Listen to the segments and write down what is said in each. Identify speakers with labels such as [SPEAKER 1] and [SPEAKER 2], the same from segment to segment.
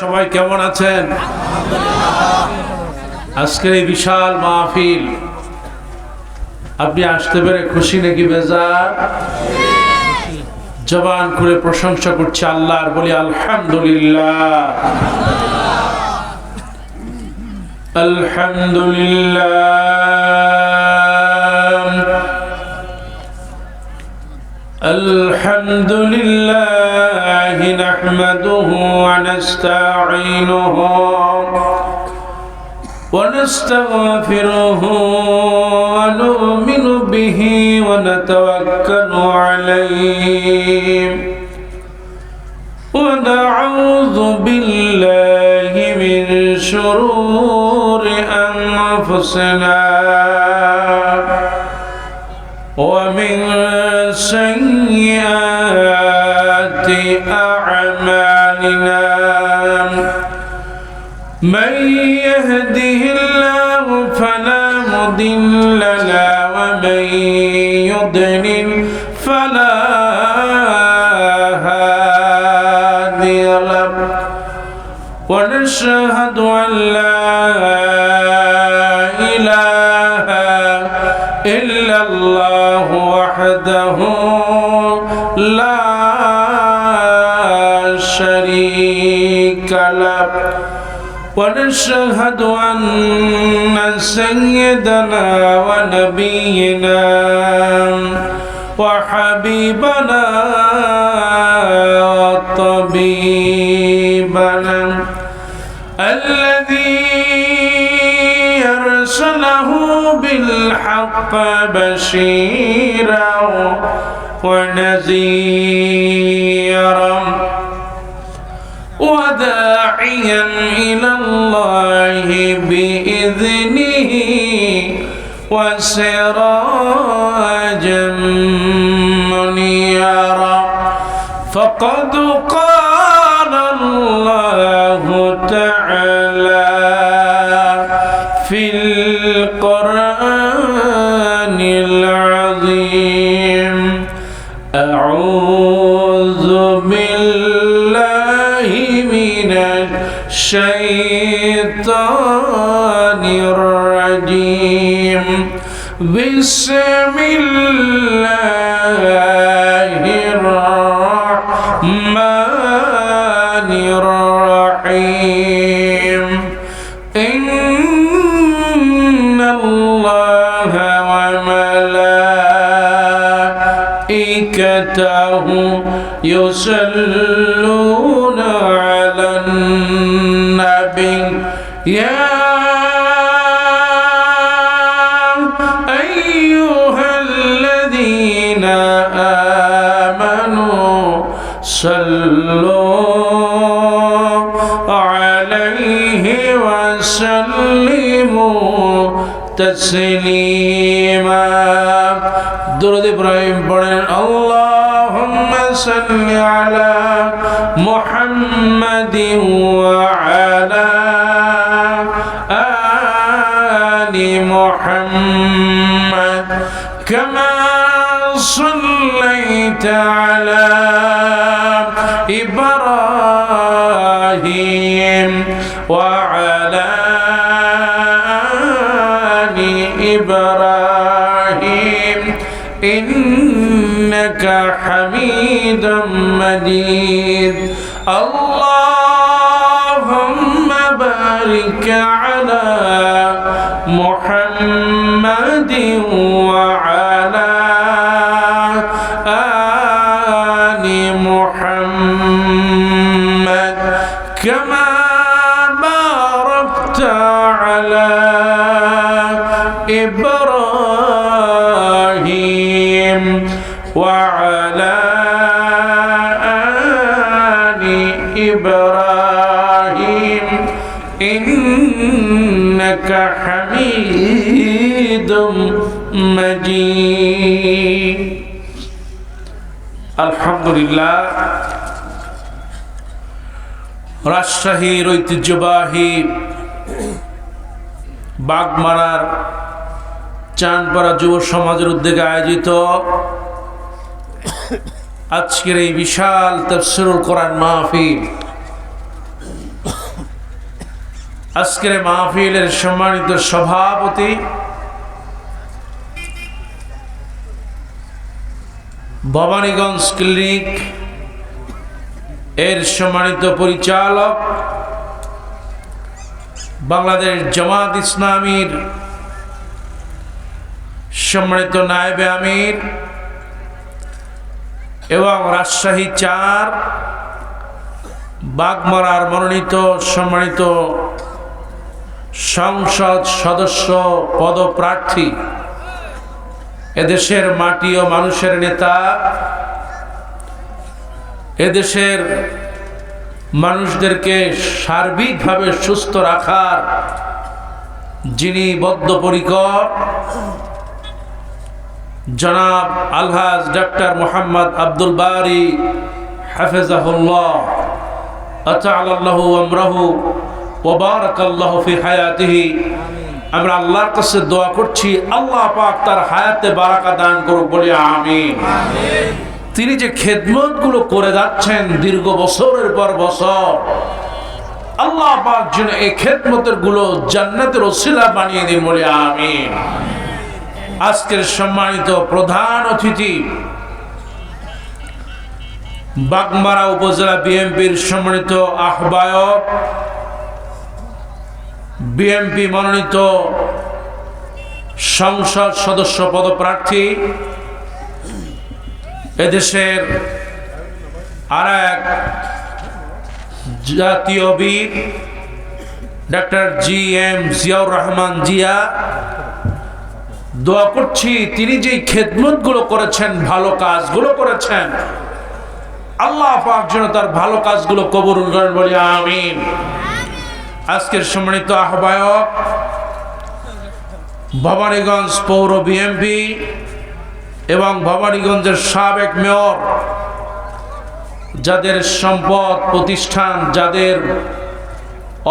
[SPEAKER 1] সবাই কেমন আছেন? আজকের এই বিশাল মাহফিল আপনি আসতে পেরে খুশি নাকি বেজার? জবান করে প্রশংসা করছি আল্লাহর, বলি আলহামদুলিল্লাহ আলহামদুলিল্লাহ আলহামদুলিল্লাহ নাহমাদুহু ওয়া নাস্তাঈনুহু ونستغفره ونؤمن به ونتوكل عليه ونعوذ بالله من شرور أنفسنا ومن سيئات أعمالنا من يهده الله فلا مضل له ومن يضلل فلا هادي له ونشهد أن لا إله إلا الله وحده لا شريك له ونشهد أن سيدنا ونبينا وحبيبنا وطبيبنا الذي أرسله بالحق بشيرا ونذيرا وداعيا إلى الله بإذنه وسراجا منيرا فقد قال الله تعالى في القرآن العظيم أعوذ بالله من الشيطان الرجيم بسم الله الرحمن الرحيم إن الله وملائكته يصلون على النبي يا أيها الذين آمنوا صلوا عليه وسلموا تسليما درود إبراهيم পড়েন اللهم صل على محمد وعلى آل محمد كما صليت على إبراهيم وعلى آل إبراهيم إنك حميد مجيد اللهم بارك على محمد وعلى آل محمد كما باركت على إبراهيم وعلى آل إبراهيم إنك حميد مجيد الحمد لله রাজশাহীর ঐতিহ্যবাহী বাগমারার চাঁদপাড়া যুব সমাজের উদ্যোগে আয়োজিত আজকের এই বিশাল তাফসীরুল কোরআন মাহফিল আজকের মাহফিলের সম্মানিত সভাপতি, ভবানীগঞ্জ ক্লিনিক এর সম্মানিত পরিচালক, বাংলাদেশ জামাত ইসলামীর সম্মানিত নায়েবে আমির এবং রাজশাহী 4 বাগমারার মনোনীত সম্মানিত সংসদ সদস্য পদপ্রার্থী, এদেশের মাটি ও মানুষের নেতা, এদেশের মানুষদেরকে সার্বিকভাবে সুস্থ রাখার যিনি বদ্ধপরিকর, জনাব আলহাজ ডক্টর মোহাম্মদ আব্দুল বারী হাফিজাহুল্লাহ আতাআল্লাহু আমরাহু ওয়া বারাকাল্লাহু ফি হায়াতিহি। আমরা আল্লাহর কাছে দোয়া করছি আল্লাহ পাক তার হায়াতে বারাকা দান করুক, বলি আমিন। তিনি যে খেদমতগুলো করে যাচ্ছেন দীর্ঘ বছরের পর বছর, আল্লাহ পাক যেন এই খেদমতের গুলো জান্নাতের ওসিলা বানিয়ে দিন, বলি আমিন। আজকের সম্মানিত প্রধান অতিথি, বাগমারা উপজেলা বিএনপির সম্মানিত আহ্বায়ক, বিএনপি মনোনীত সংসদ সদস্য পদপ্রার্থী, এদেশের আর এক জাতীয় বীর ডক্টর জি.এম. জিয়াউর রহমান জিয়া, দোয়া করছি তিনি যেই খেদমতগুলো করেছেন, ভালো কাজগুলো করেছেন, আল্লাহ পাক যেন তার ভালো কাজগুলো কবুল করেন, বলি আমিন। আজকের সম্মানিত আহ্বায়ক, ভবানীগঞ্জ পৌর বিএনপি এবং ভবানীগঞ্জের সাবেক মেয়র, যাদের সম্পদ প্রতিষ্ঠান, যাদের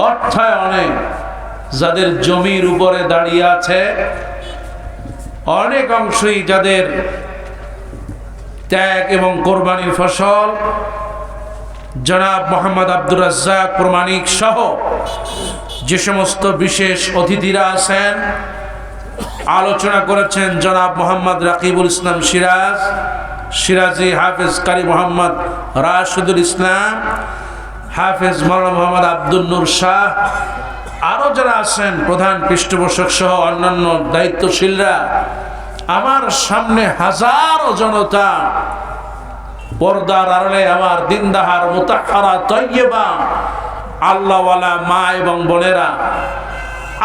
[SPEAKER 1] অর্থায়নে, যাদের জমির উপরে দাঁড়িয়ে আছে, অনেক অংশই যাদের ত্যাগ এবং কোরবানির ফসল, জনাব মোহাম্মদ আব্দুর রাজ্জাক প্রমাণিক সহ যে সমস্ত বিশেষ অতিথিরা আছেন, আলোচনা করেছেন জনাব মোহাম্মদ রাকিবুল ইসলাম সিরাজি, হাফেজ কারি মোহাম্মদ রাশিদুল ইসলাম, হাফেজ মাওলানা মোহাম্মদ আব্দুল নূর শাহ, আরো যারা আছেন প্রধান পৃষ্ঠপোষক সহ অন্যান্য দায়িত্বশীলরা, আমার সামনে হাজারো জনতা, পর্দার আড়ালে আমার দিনদাহার মুতাহহারা তয়্যিবা আল্লাহওয়ালা মা এবং বোনেরা,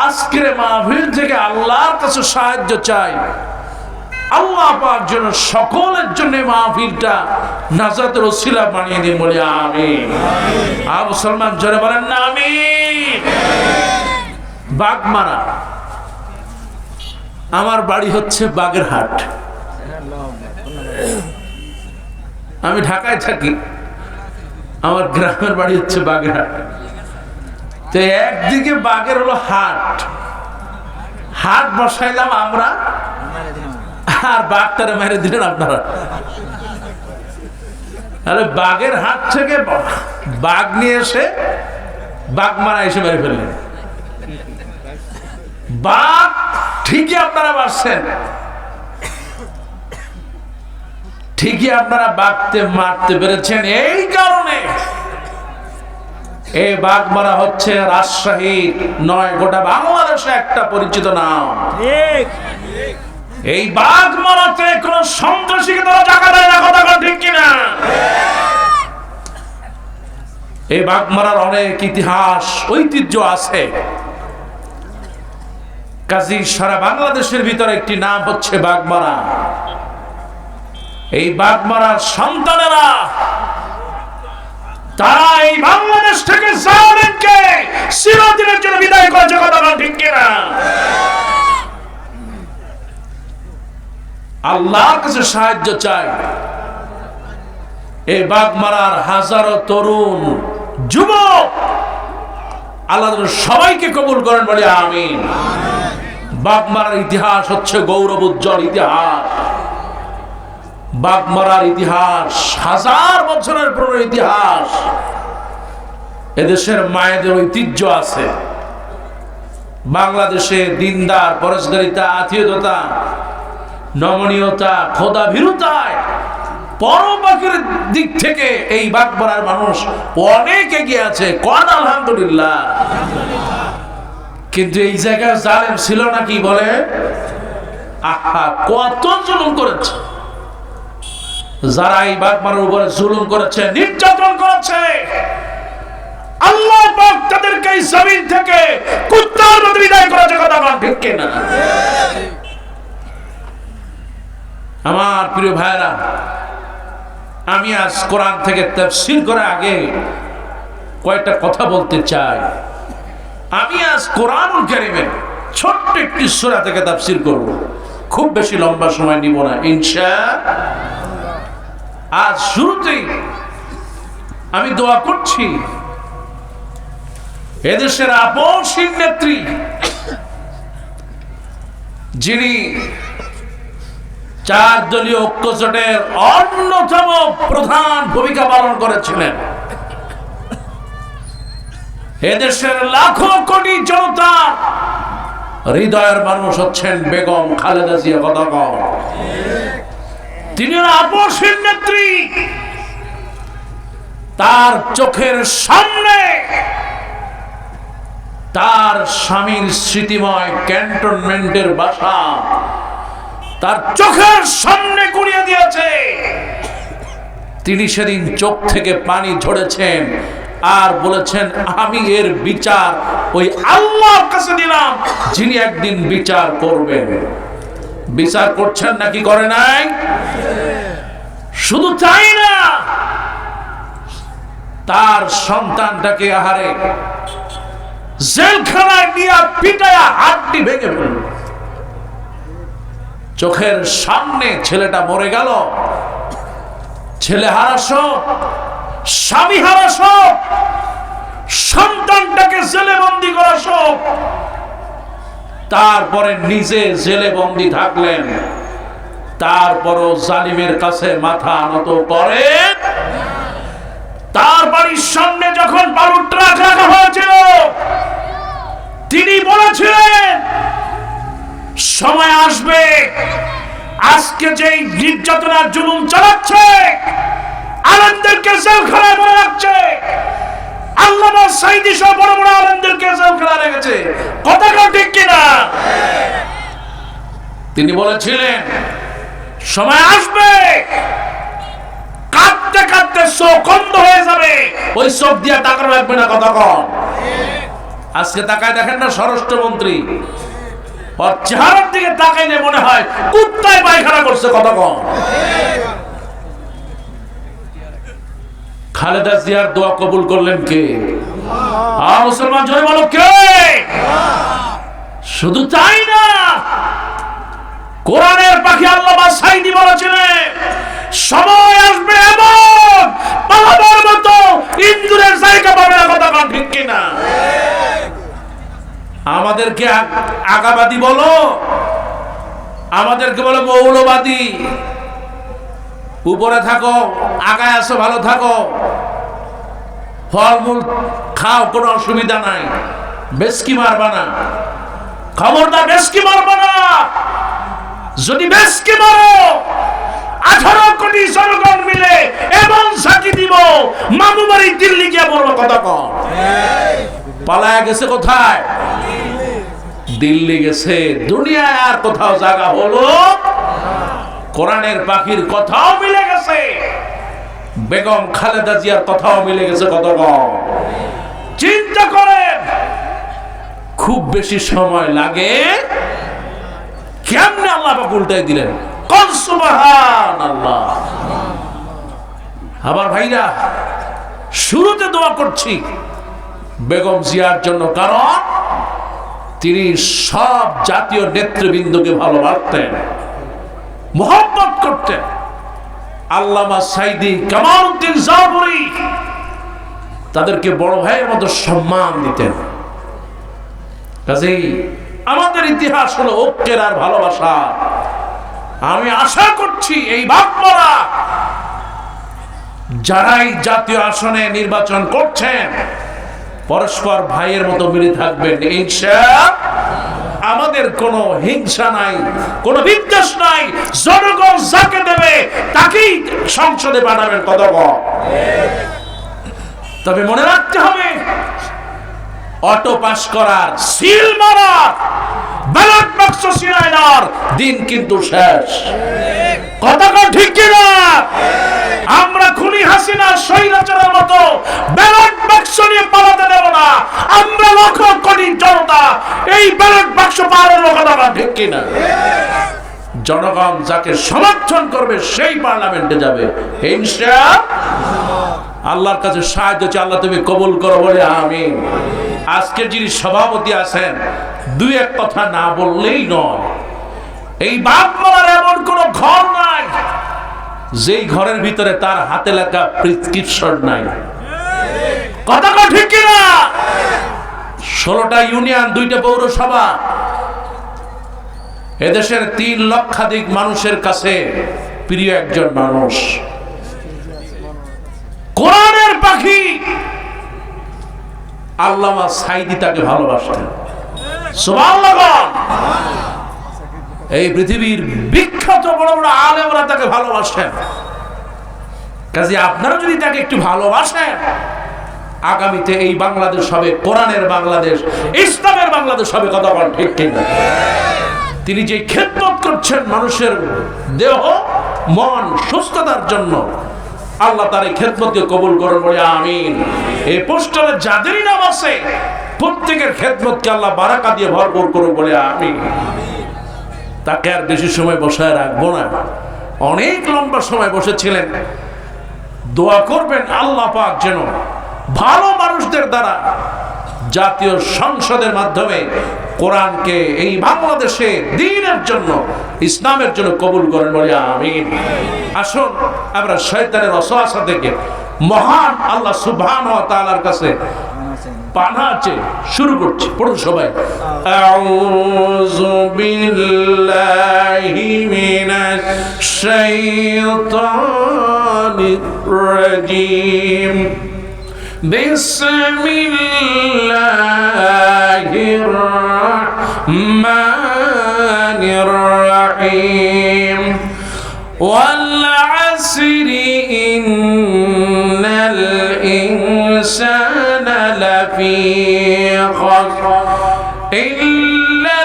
[SPEAKER 1] আজকের মাহফিল থেকে আল্লাহর কাছে সাহায্য চাই। আল্লাহ পাক যেন সকলের জন্য মাহফিলটা নাজাতের ওসিলা বানিয়ে দিন, বলি আমিন। মুসলমান জোরে বলেন না আমিন। বাগমারা, আমার বাড়ি হচ্ছে বাগেরহাট, আমি ঢাকায় থাকি, আমার গ্রামের বাড়ি হচ্ছে বাগেরহাট। তো একদিকে বাগের হলো হাট বসাইলাম আমরা, আর বাঘটারে মেরে দিলেন আপনারা। তাহলে বাগের হাট থেকে বাঘ নিয়ে এসে বাগমারা এসে মেরে ফেললেন। বাঘ ঠিকই আপনারা বাঁচছেন, ঠিকই আপনারা বাঘতে মারতে পেরেছেন। এই কারণে এই বাগমারা হচ্ছে রাজশাহী নয়, গোটা বাংলাদেশে একটা পরিচিত নাম। এই বাগমারাতে কোন সন্ত্রাসীকে তারা জায়গা দেয় না, কথা ঠিক কিনা? এই বাগমারার অনেক ইতিহাস ঐতিহ্য আছে, কাজী সারা বাংলাদেশের ভিতরে একটি নাম হচ্ছে বাগমারা। এই বাগমারার সন্তানেরা, তারা এই বাংলাদেশ থেকে জালেমকে চিরদিনের জন্য বিদায় করেছে, কথা ঠিক কিনা? আল্লাহর কাছে সাহায্য চাই। এই বাগমারার হাজারো তরুণ যুবক, আল্লাহ সবাইকে কবুল করেন, বলে আমিন। বাগমারার ইতিহাস হচ্ছে গৌরব উজ্জ্বল ইতিহাস। বাগমারার ইতিহাস হাজার বছরের পুরনো ইতিহাস। এদেশের মায়েদের ঐতিহ্য আছে, বাংলাদেশে দিনদার, পরস্পরিতা, আত্মীয়তা, নমনীয়তা, খোদা ভীরুতায় পরপাকের দিক থেকে এই বাগমারার মানুষ অনেক এগিয়ে আছে। কোন আলহামদুলিল্লাহ। কিন্তু এই জায়গায় জালেম ছিল নাকি বলে? আহা, কত জুলুম করেছে যারা এই বাগমারার উপরে জুলুম করেছে, নির্যাতন করেছে, আল্লাহ পাক তাদেরকে এই জমিন থেকে কুত্তার মতো বিদায় করেছে। কথা বল ঠিক কিনা? আমার প্রিয় ভাইরা, আমি আজ কোরআন থেকে তাফসীর করার আগে কয়েকটা কথা বলতে চাই। আমি আজ কোরআনুল কারীমের ছোট্ট একটি সূরা থেকে তাফসীর করব, খুব বেশি লম্বা সময় নিব না ইনশাআল্লাহ। আজ শুরুতেই আমি দোয়া করছি এদেশের আপসহীন নেত্রী, যিনি 4 দলীয় ঐক্যজোটের অন্যতম প্রধান ভূমিকা পালন করেছিলেন, এদেশের লাখো কোটি জনতা হৃদয়ের মানুষ হচ্ছেন বেগম খালেদা জিয়া। কথা কম। তিনি আপসহীন নেত্রী। তার চোখের সামনে তার স্বামীর স্মৃতিময় ক্যান্টনমেন্টের বাসা তার চোখের সামনে গুড়িয়ে দিয়েছে। তিনি সেদিন চোখ থেকে পানি ঝরেছেন আর বলেছেন, আমি এর বিচার ওই আল্লাহর কাছে দিলাম, যিনি একদিন বিচার করবেন। বিচার করছেন নাকি করে নাই? শুধু তাই না, তার সন্তানটাকে আহারে জেলখানায় নিয়ে পিটায়া হাড্ডি ভেঙে ফেলল। চোখের সামনে ছেলেটা মরে গেল। ছেলে হারাস, স্বামী হারাস, সন্তানটাকে জেলে বন্দী করাস, তারপরে নিজে জেলে বন্দী থাকলেন। তারপরও জালিমের কাছে মাথা নত করে। তার বাড়ির সামনে যখন বালুর ট্রাক রাখা হয়েছিল, তিনি বলেছিলেন, সময় আসবে, আজকে যেই নির্যাতনার জুলুম চালাচ্ছে, আলেমদেরকে জেলখানায় ভরে রাখছে, আল্লামা সাঈদী সহ বড় বড় আলেমদেরকে জেলখানায় রেখেছে। কথা ঠিক কিনা? তিনি বলেছিলেন, সময় আসবে, কাঁদতে কাঁদতে চোখ অন্ধ হয়ে যাবে, ওই চোখ দিয়ে তাকানো লাগবে না। কথা কম। আজকে তাকায় দেখেন না স্বরাষ্ট্রমন্ত্রী, ওর চেহারার দিকে তাকাইলে মনে হয় কুত্তায় পায়খানা করছে। কথা কম। খালেদা জিয়ার দোয়া কবুল করলেন কে? মুসলমান জয় বলো কে? শুধু তাই না, কোরআনের পাখি আল্লামা সাঈদী বলেছিলেন, সময় আসবে এমন পালাবার মতো ইন্দুরের জায়গা পাবে না। কথা কম ঠিক কিনা? আমাদেরকে আগাবাদী বলো, আমাদেরকে বলো মৌলবাদী। উপরে থাকো, আগায় আসো, ভালো থাকো, ফলমূল খাও, কোনো অসুবিধা নাই, বেশকি মারবা না। খবরদার বেশকি মারবা না। যদি বেশকি মারো, 18 কোটি জনগণ মিলে এবং সাক্ষী দিব, মামু বাড়ি দিল্লি গিয়ে বলবো। কথা কম। পালায়া গেছে কোথায়? দিল্লি গেছে। দুনিয়ায় আর কোথাও জায়গা হলো? কোরআনের পাখির কথাও মিলে গেছে, বেগম খালেদা জিয়ার কথাও মিলে গেছে। কত কম। চিন্তা করেন, খুব বেশি সময় লাগে, কেমনে আল্লাহ পাক উল্টাই দিলেন। কোন সুবহানাল্লাহ। আবার ভাইরা, শুরুতে দোয়া করছি বেগম জিয়ার জন্য, কারণ তিনি সব জাতীয় নেতৃবৃন্দকে ভালোবাসতেন, মোহাম্মত করতেন। আল্লামা সাঈদী, কামাল উদ্দিন জাফরি তাদেরকে বড় ভাইয়ের মতো সম্মান দিতেন। কাজেই আমাদের ইতিহাস হলো ঐক্যের আর ভালোবাসা। আমি আশা করছি এই বাগমারা যারাই জাতীয় আসনে নির্বাচন করছেন, পরস্পর ভাইয়ের মতো মিলে থাকবেন ইনশাআল্লাহ। আমাদের কোনো হিংসা নাই, কোনো বিদ্বেষ নাই। জনগণ যাকে দেবে তাকেই সংসদে পাঠাবেন, কথা বল। তবে মনে রাখতে হবে, অটো পাস করার, সিল মারার, ব্যালট বাক্স ছিনাই নেওয়ার দিন কিন্তু শেষ। কথা কন ঠিক কিনা? আমরা খুনি হাসিনা স্বৈরাচারের মতো ব্যালট বাক্স নিয়ে পালাতে দেব না। আমরা লক্ষ কোটি জনতা এই ব্যালট বাক্স পালানোর কথা ঠিক কিনা? জনগণ যাকে সমর্থন করবে সেই পার্লামেন্টে যাবে ইনশাআল্লাহ। আল্লাহর কাছে সাহায্য চাই, আল্লাহ তুমি কবুল করো বলে আমিন। আজকের যিনি সভাপতি আছেন, দুই এক কথা না বললেই নয়। এই বাপমার এমন কোন ঘর নাই যেই ঘরের ভিতরে তার হাতে লেখা প্রেসক্রিপশন নাই। কথা কথা ঠিক কিনা? 16টা ইউনিয়ন, 2টা পৌরসভা, এদেশের 3 লক্ষাধিক মানুষের কাছে প্রিয় একজন মানুষ, কোরআনের পাখি আল্লামা সাইদি তাকে ভালোবাসতেন। সুবহানাল্লাহ। এই পৃথিবীর বিখ্যাত বড় বড় আলেমরা তাকে ভালোবাসেন। কাজে আপনারা যদি তাকে একটু ভালোবাসেন, আগামীতে এই বাংলাদেশ হবে কোরআনের বাংলাদেশ, ইসলামের বাংলাদেশ হবে। কথা বল ঠিক কিনা? তিনি যে খেদমত করছেন মানুষের দেহ মন সুস্থতার জন্য, আল্লাহ তার এই খেদমতকে কবুল করুন বলে আমিন। এই পোস্টারে যাদেরই নাম আছে প্রত্যেকের খেদমতকে আল্লাহ বারাকা দিয়ে ভরপুর করুন বলে আমিন। তাকে আর বেশি সময় বসায় রাখবো না, অনেক লম্বা সময় বসেছিলেন। দোয়া করবেন আল্লাহ পাক যেন ভালো মানুষদের দ্বারা জাতীয় সংসদের মাধ্যমে কোরআনকে এই বাংলাদেশে দ্বীনের জন্য, ইসলামের জন্য কবুল করেন বলে আমিন। আসুন আমরা শয়তানের ওয়াসওয়াসা থেকে মহান আল্লাহ সুবহানাহু ওয়া তাআলার কাছে পানা আছে। শুরু করছি, পড়ুন সবাই। আউযু বিল্লাহি মিনাশ শাইতানির রাজীম। বিসমিল্লাহির রাহমানির রাহিম। ওয়াল আসরি ইন্নাল ইনসানা লাফি খুসর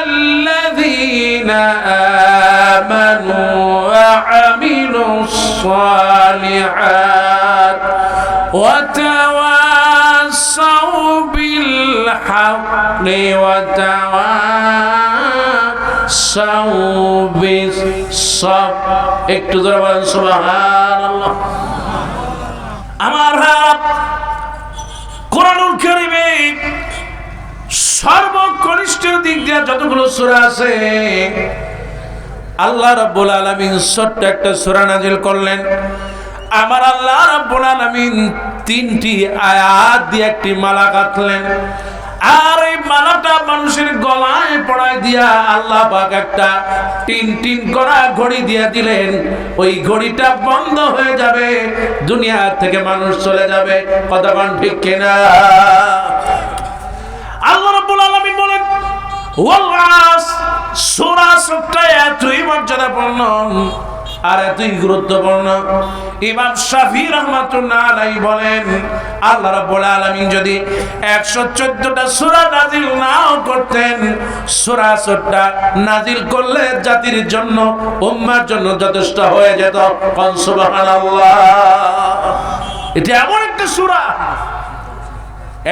[SPEAKER 1] ইল্লাল্লাযীনা আমানু ওয়া আমিলুস সালিহাত ওয়া তাওয়াসাউ বিল হাক্কি ওয়া তাওয়াসাউ বিস সাবর। একটু জোরে বলেন সুবহানাল্লাহ। আমার কোরআনুল কারীমে সর্বকনিষ্ঠ দিক দিয়ে যতগুলো সূরা আছে, আল্লাহ রাব্বুল আলামিন ছোট্ট একটা সূরা নাযিল করলেন। আমার আল্লাহ রাব্বুল আলামিন 3টি আয়াত দিয়ে একটি মালা গাঁথলেন, আর এই মালাটা মানুষের গলায় পড়ায় দিয়া আল্লাহ পাক একটা টিন টিন করা ঘড়ি দিয়ে দিলেন। ওই ঘড়িটা বন্ধ হয়ে যাবে, দুনিয়া থেকে মানুষ চলে যাবে। কথা বল ঠিক কিনা? আল্লাহ রাব্বুল আলামিন বলেন ওয়াল আসর। সূরা সূরা এতই মর্যাদাপূর্ণ আর এতই গুরুত্বপূর্ণ, ইমাম শাফিঈ রাহমাতুল্লাহ আলাইহি বলেন আল্লাহ রাব্বুল আলামিন যদি 114টা সূরা নাযিল নাও করতেন, সূরা সূরা নাযিল করলে জাতির জন্য, উম্মার জন্য যথেষ্ট হয়ে যেত। সুবহানাল্লাহ। এটা এমন একটা সূরা,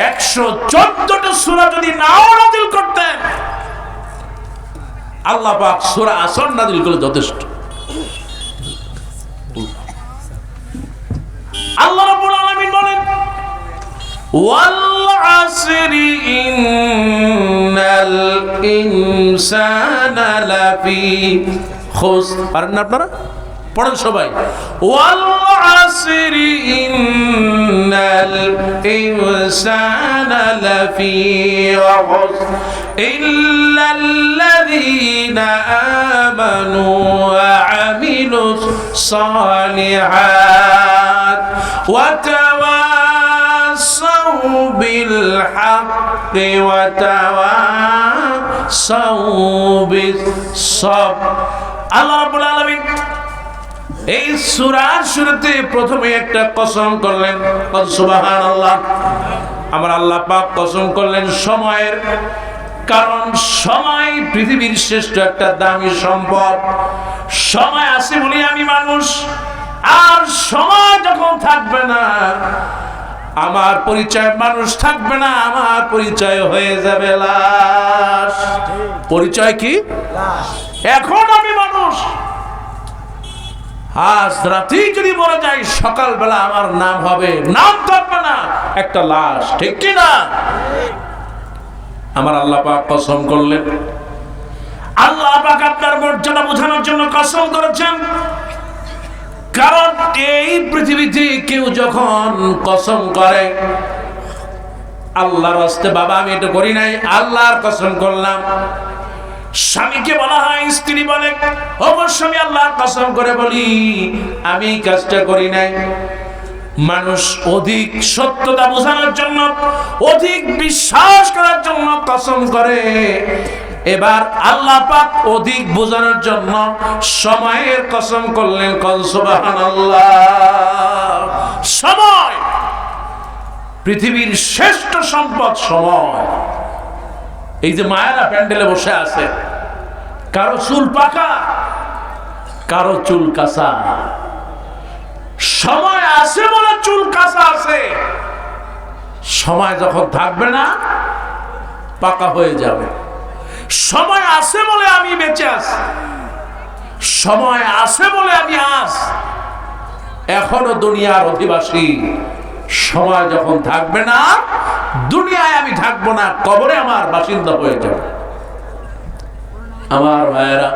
[SPEAKER 1] 114টা সূরা যদি নাও নাযিল করতেন, আল্লাহ পাক সূরা আসর নাযিল করলে যথেষ্ট। আল্লাহ রাব্বুল আলামিন বলেন ওয়াল আসরি ইন্নাল ইনসানা লাফি খুসর। পারেন না আপনারা? পড়েন সবাই। ওয়াল আসরি ইন্নাল ইনসানা লাফি খুসর ইল্লাল্লাযীনা আমানু ওয়া আমিলুস সালিহাত ওয়া তাওয়াসাউ বিল হাক্কি ওয়া তাওয়াসাউ বিস সাবর। আল্লাহ রাব্বুল আলামিন এই সূরার শুরুতে প্রথমে একটা কসম করলেন, সুবহানাল্লাহ। আমার আল্লাহ পাক কসম করলেন সময়ের, কারণ সময় পৃথিবীর শ্রেষ্ঠ একটা দামি সম্পদ। সময় আছে বলে আমি মানুষ, আর সময় যখন থাকবে না আমার পরিচয় মানুষ থাকবে না, আমার পরিচয় হয়ে যাবে লাশ। পরিচয় কি? লাশ। এখন আমি মানুষ, আজ রাতেই যদি মরে যাই সকালবেলা আমার নাম হবে, নাম থাকবে না, একটা লাশ। ঠিক কি না? আমার আল্লাহ পাক কসম করলেন। আল্লাহ পাক আপনার মর্যাদা বোঝানোর জন্য কসম করেছেন, কারণ এই পৃথিবীতে কেউ যখন কসম করে আল্লাহর রাস্তে, বাবা আমি এটা করি নাই, আল্লাহর কসম করলাম। স্বামীকে বলা হয়, স্ত্রী বলে অবশ্যই আমি আল্লাহর কসম করে বলি আমি এই কাজটা করি নাই। মানুষ অধিক সত্যতা বোঝানোর জন্য, অধিক বিশ্বাস করার জন্য কসম করে। এবার আল্লাহ পাক অধিক বোঝানোর জন্য সময়ের কসম করলেন। সুবহানাল্লাহ। সময় পৃথিবীর শ্রেষ্ঠ সম্পদ। সময়। এই যে মায়েরা প্যান্ডেলে বসে আছে, কারো চুল পাকা, কারো চুল কাঁচা। সময় আছে বলে চুল কাঁচা আছে, সময় যখন থাকবে না পাকা হয়ে যাবে। সময় আছে বলে আমি বেঁচে আছি, সময় আছে বলে আমি আজ এখনো দুনিয়ার অধিবাসী। সময় যখন থাকবে না, দুনিয়ায় আমি থাকবো না, কবরে আমার বাসিন্দা হয়ে যাবে। আমার ভাইয়েরা,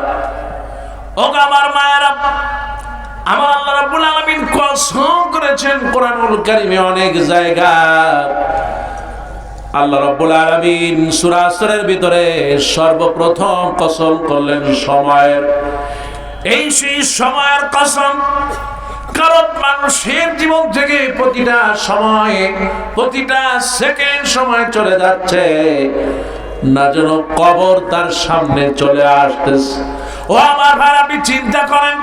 [SPEAKER 1] ও আমার মায়েরা, আমার আল্লাহ রাব্বুল আলামিন কসম করেছেন কোরআনুল কারীমে অনেক জায়গা। আল্লাহ রাব্বুল আলামিন সূরা আসরের ভিতরে সর্বপ্রথম কসম করলেন সময়ের। এই সেই সময়ের কসম, কারণ মানুষের জীবন থেকে প্রতিটা সময়ে, প্রতিটা সেকেন্ড সময় চলে যাচ্ছে না যেন কবর তার সামনে চলে আসতেছে। ও আমার ভাই, আপনি চিন্তা করেন,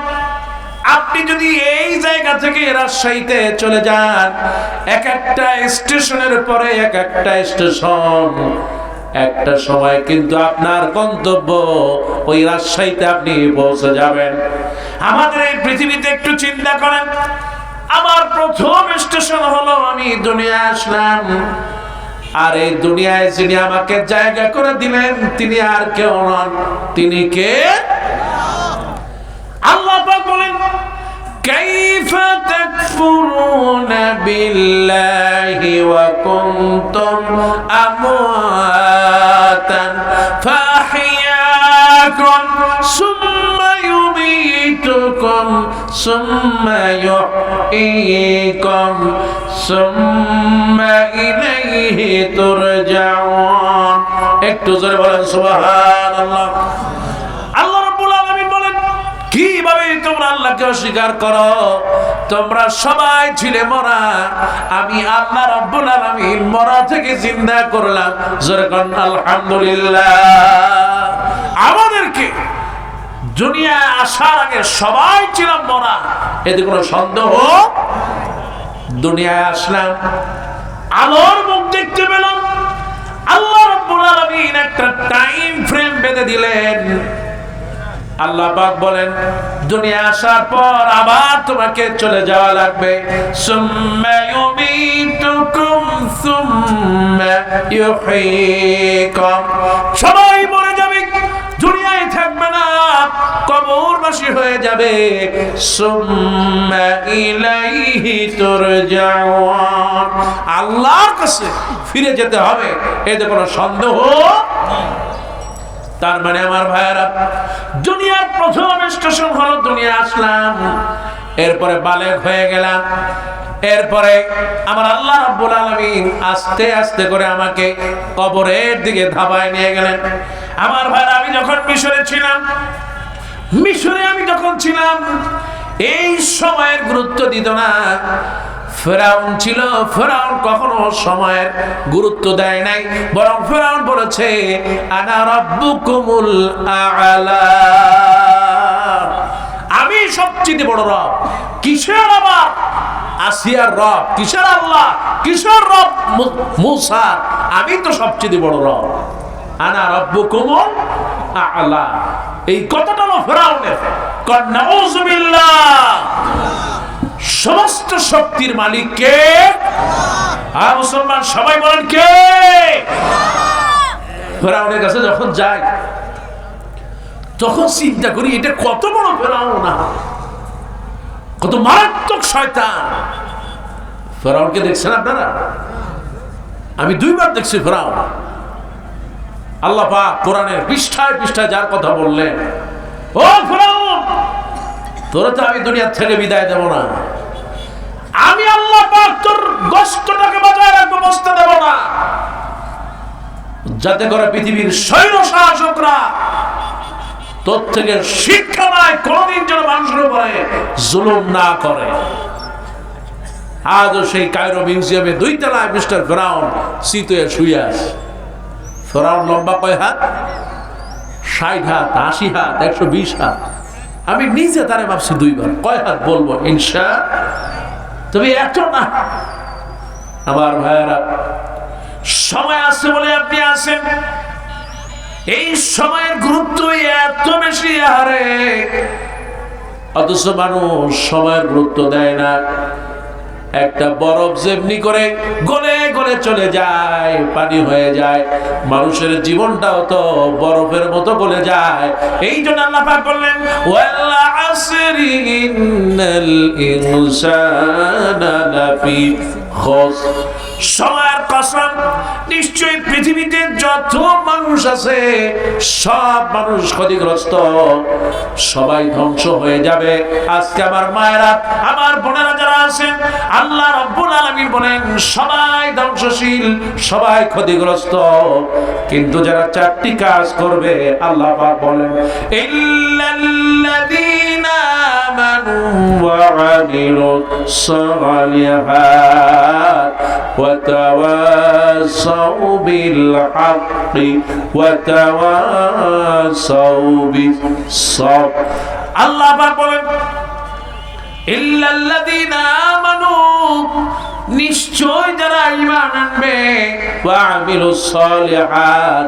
[SPEAKER 1] আপনি যদি এই জায়গা থেকে রাজশাহীতে চলে যান, এক একটা স্টেশনের পরে এক একটা স্টেশন, একটা সময় কিন্তু আপনার গন্তব্য ওই রাজশাহীতে আপনি পৌঁছে যাবেন। আমাদের এই পৃথিবীতে একটু চিন্তা করেন, আমার প্রথম স্টেশন হলো আমি দুনিয়া আসলাম, আর এই দুনিয়ায় যিনি আমাকে জায়গা করে দিলেন তিনি আর কেউ নন, তিনি কে? আল্লাহ পাক বলেন, কাইফা তাকফুরুনা বিল্লাহি ওয়া কুনতুম আমওয়াতান ফাহিয়াকুম সুম্মা ইউমীতুকুম সুম্মা ইউহয়ীকুম সুম্মা ইলাইহি তুরজাউন। একটু জোরে বলেন সুবহানাল্লাহ। আল্লাহ রাব্বুল আলামিন বলেন, কিভাবে তোমরা আল্লাহকে অস্বীকার করো? তোমরা সবাই ছিলে মরা, আমি আল্লাহ রাব্বুল আলামিন মরা থেকে জিন্দা করলাম। জোরে কোন আলহামদুলিল্লাহ। আমাদেরকে দুনিয়ায় আসার আগে সবাই ছিলাম মরা, এতে কোনো সন্দেহ। দুনিয়ায় আসলাম, আলোর মুখ দেখতে পেলাম। আল্লাহ রাব্বুল আলামিন একটা টাইম ফ্রেম বেঁধে দিলেন। আল্লাহ পাক বলেন, দুনিয়া আসার পর আবার তোমাকে চলে যাওয়া লাগবে। সুম্মা ইউমীতুকুম সুম্মা ইউহয়ীকুম। সবাই মরে যাবে, দুনিয়ায় থাকবে না, কবরবাসী হয়ে যাবে। সুম্মা ইলাইহি তুরজাউন। আল্লাহর কাছে ফিরে যেতে হবে, এতে কোনো সন্দেহ নেই। তার মানে আমার ভাইয়েরা, দুনিয়ার প্রথম স্টেশন হলো দুনিয়া আসলাম, এরপরে বালেগ হয়ে গেলাম, এরপরে আমার আল্লাহ রাব্বুল আলামিন আস্তে আস্তে করে আমাকে কবরের দিকে ধাবায় নিয়ে গেলেন। আমার ভাইয়েরা, আমি যখন মিশরে ছিলাম, মিশরে আমি যখন ছিলাম এই সময়ের গুরুত্ব দিত না। ফেরাউন ছিল, ফেরাউন কখনো সময়ের গুরুত্ব দেয় নাই, বরং ফেরাউন বলেছে আনা রাব্বুকুমুল আ'লা, আমি সবচেয়ে বড় রব। কিসের আবার আসিয়ার রব, কিসের আল্লাহ, কিসের রব মূসা, আমি তো সবচেয়ে বড় রব। আনা রাব্বুকুমুল আ'লা, এই কথাটা হলো ফেরাউনের। নাউযুবিল্লাহ। সমস্ত শক্তির মালিক কে? আর মুসলমান সবাই বলেন কে? ফেরাউনের কাছে যখন যাই তখন চিন্তা করি এটা কত বড় ফেরাউন, না কত মারাত্মক শয়তান। ফেরাউনকে দেখছেন আপনারা? আমি 2 বার দেখছি ফেরাউন। আল্লাহ পাক কোরআনের পৃষ্ঠায় পৃষ্ঠায় যার কথা বললেন, ও ফেরাউন, তোরা তো আমি দুনিয়া থেকে বিদায় দেব না, আমি আল্লাহ পাক তোর গোশতটাকে বাঁচায় রাখবো, বসতে দেব না, যাতে করে পৃথিবীর স্বৈর শাসকরা তোর থেকে শিক্ষা নেয়, কোনদিন যেন মানুষের উপরে জুলুম না করে। আজও সেই কায়রো মিউজিয়ামে 2 তলায় মিস্টার ফেরাউন শীতে শুয়ে আছে। ফেরাউন লম্বা কয় হাত? 60 হাত, 80 হাত, 120 হাত। আমি নিজে তারে ভাবছি 2 বার, কয় হাত বলবো ইনশা, তবে এত না। আমার ভাইয়েরা, সময় আছে বলে আপনি আছেন, এই সময়ের গুরুত্ব এত বেশি হারে, অথচ মানুষ সময়ের গুরুত্ব দেয় না। একটা বরফ যেমনি করে গলে গলে চলে যায়, পানি হয়ে যায়, মানুষের জীবনটাও তো বরফের মতো গলে যায়। এই জন্য আল্লাহ পাক বললেন ওয়াল আসরি ইন্নাল ইনসানা লাফি খুসর, সময়ের কসম, নিশ্চয়ই পৃথিবীতে যত মানুষ আছে সব মানুষ ক্ষতিগ্রস্ত, সবাই ধ্বংস হয়ে যাবে। আজকে আমার মায়েরা, আমার বোনেরা যারা আছেন, আল্লাহ রাব্বুল আলামিন বলেন সবাই ধ্বংসশীল, সবাই ক্ষতিগ্রস্ত, কিন্তু যারা 4টি কাজ করবে আল্লাহ পাক বলেন ইল্লাল্লাযীনা আমানু ওয়া আমিলুস সালিহাত ওয়া তাওয়াসাউ বিল হাক্কি ওয়া তাওয়াসাউ বিস সাবর। আল্লাহ পাক বলেন ইল্লাল্লাযীনা আমানু, নিশ্চয় যারা ঈমান আনবে, ওয়া আমিলুস সালিহাত,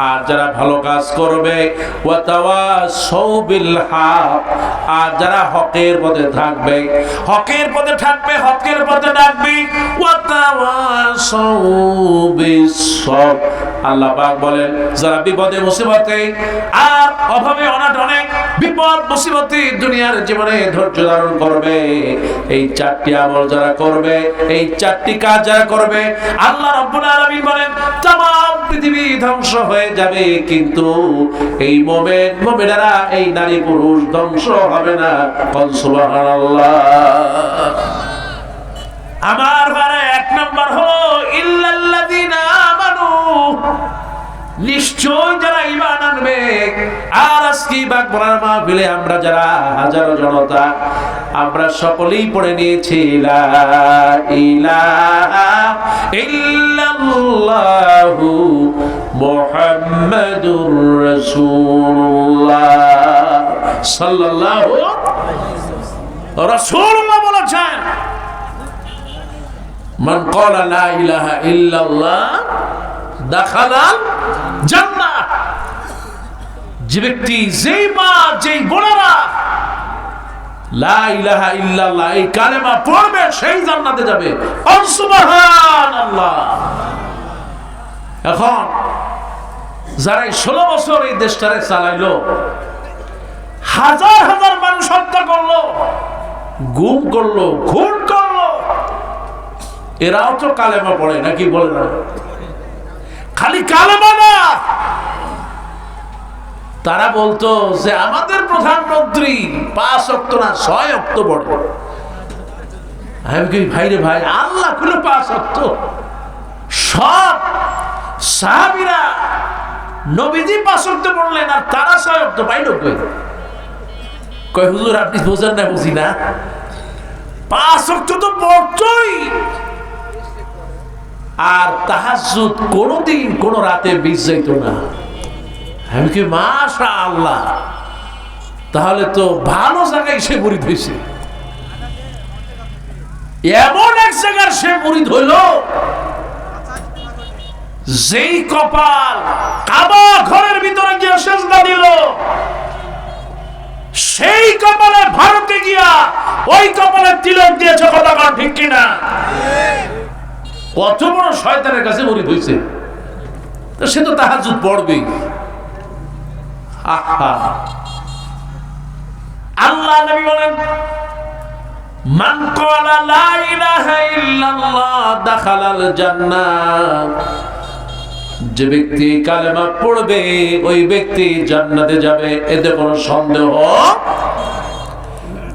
[SPEAKER 1] আর যারা ভালো কাজ করবে, ওয়া তাওয়াসাউ বিল হক, আর যারা হকের পথে থাকবে, হকের পথে থাকবে, হকের পথে ডাকবে, ওয়া তাওয়াসাউ বিস সাবর। আল্লাহ পাক বলেন যারা বিপদে মুসিবতে আর অভাবে অনাটনে, বিপদ মুসিবতে দুনিয়ার জীবনে ধৈর্য ধারণ করবে, এই 4টি আমল যারা করবে, এই 4টি কাজ যারা করবে, আল্লাহ রাব্বুল আলামিন বলেন तमाम পৃথিবী ধ্বংস হয়ে যাবে, কিন্তু এই মুমিন মুমিনারা, এই নারী পুরুষ ধ্বংস হবে না। সুবহানাল্লাহ। আমার ঘরে 1 নাম্বার হলো ইল্লাল্লাযীনা আমানু, নিশ্চয় যারা ঈমান আনবে। আর আজকে বাগমারার মাহফিলে আমরা যারা হাজারো জনতা, আমরা সকলেই পড়ে নিয়েছি লা ইলাহা ইল্লাল্লাহু মুহাম্মাদুর রাসূলুল্লাহ সাল্লাল্লাহু রাসূলুল্লাহ বলেছেন মান ক্বালা লা ইলাহা ইল্লাল্লাহ দাখালাল জান্নাহ। যে ব্যক্তি, যেই মা, যেই বোনেরা লা ইলাহা ইল্লাল্লাহ এই কালেমা পড়বে, সেই জান্নাতে যাবে। সুবহানাল্লাহ। এখন যারা 16 বছর এই দেশটারে চালাইলো, হাজার হাজার মানুষ হত্যা করলো, গুম করলো, খুন করলো, এরাও তো কালেমা পড়ে নাকি? বলে না, খালি কালেমা না, তারা বলতো যে আমাদের প্রধানমন্ত্রী 5 ওয়াক্ত না 6 ওয়াক্ত পড়ে। আমি কি ভাই রে ভাই, আল্লাহ খুলে 5 ওয়াক্ত, সব সাহাবীরা নবীজি 5 ওয়াক্ত পড়লেন আর তারা 6 ওয়াক্ত পাইল কই? কয় হুজুর আপনি বোঝেন না? বুঝি না, 5 ওয়াক্ত তো পড়তই, আর তাহাজ্জুদ কোনদিন কোন রাতে মিস যাইত না। আমি কি মাশাআল্লাহ, তাহলে তো ভালো জায়গায় সে মুরিদ হইছে। এমন এক জায়গার সে মুরিদ হইল যেই কপাল কাবা ঘরের ভিতরে গিয়ে সেজদা দিল, সেই কপালে ভারতে গিয়া ওই কপালে তিলক দিয়েছে। কথা বল ঠিক কিনা? কত বড় শয়তানের কাছে মুরিদ হইছে, তো সে তো তাহাজ্জুদ পড়বেই। আহা, আল্লাহ নবী বলেন, মান ক্বালা লা ইলাহা ইল্লাল্লাহ দাখালাল জান্নাহ, যে ব্যক্তি কালেমা পড়বে ওই ব্যক্তি জান্নাতে যাবে, এতে কোনো সন্দেহ।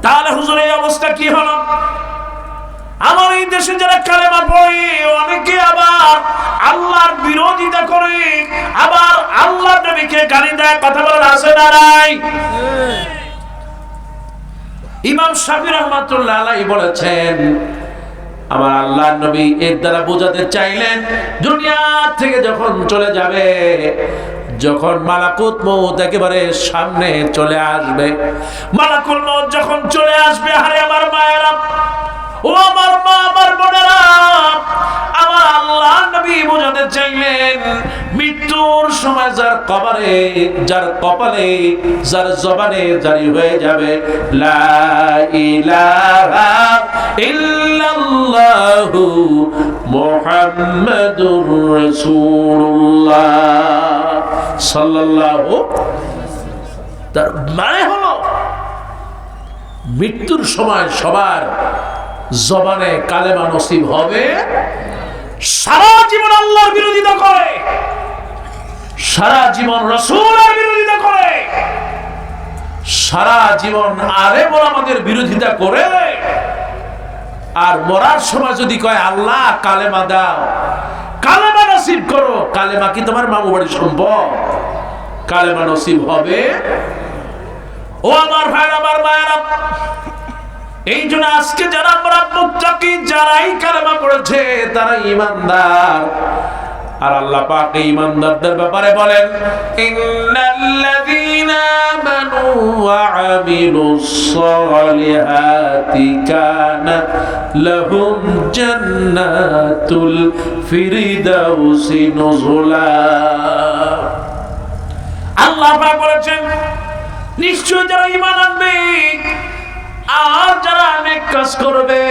[SPEAKER 1] তাহলে হুজুর এই অবস্থা কি হলো? আমার এই দেশে যারা কালেমা পড়ে অনেকে আবার আল্লাহর বিরোধিতা করে, আবার আল্লাহর নবীকে গালি দেয়। কথা বলার আছে না নাই? ইমাম শাফি রাহমাতুল্লাহ আলাইহি বলেছেন, আমার আল্লাহর নবী এর দ্বারা বোঝাতে চাইলেন, দুনিয়া থেকে যখন চলে যাবে, যখন মালাকুত মউত একেবারে সামনে চলে আসবে, মালাকুল মউত যখন চলে আসবে, আরে আমার মায়েরা, ও আমার মা, আমার বোনেরা, আমার আল্লাহর নবী বোঝাতে চাইলেন, মৃত্যুর সময় যার কবরে, যার কপালে, যার জবানে জারি হয়ে যাবে লা ইলাহা ইল্লাল্লাহু মুহাম্মাদুর রাসূলুল্লাহ সাল্লাল্লাহু, তার মানে হলো মৃত্যুর সময় সবার জবানে কালেমা নসিব হবে। সারা জীবন আল্লাহর বিরোধিতা করে, সারা জীবন রাসূলের বিরোধিতা করে, সারা জীবন আলেম ওলামাদের বিরোধিতা করে, আর মরার সময় যদি কয় আল্লাহ কালেমা দাও, কালেমা নসিব করো, কালেমা কি তোমার মামু বাড়ির সম্পদ? কালেমা নসিব হবে? ও আমার ভাই, আমার মায়েরা, এই জন্য আজকে যারা আমরা মুত্তাকি, যারাই কালেমা পড়েছে তারা ঈমানদার। আর আল্লাহ পাক এই ঈমানদারদের ব্যাপারে বলেন, ইন্নাল্লাযীনা আমানু ওয়া আমিলুস সালিহাতি কানাত লাহুম জান্নাতুল ফিরদাউসি নুজুলা। আল্লাহ পাক বলেছেন, নিশ্চয় যারা ঈমান আনবে আর যারা নেক কাজ করবে,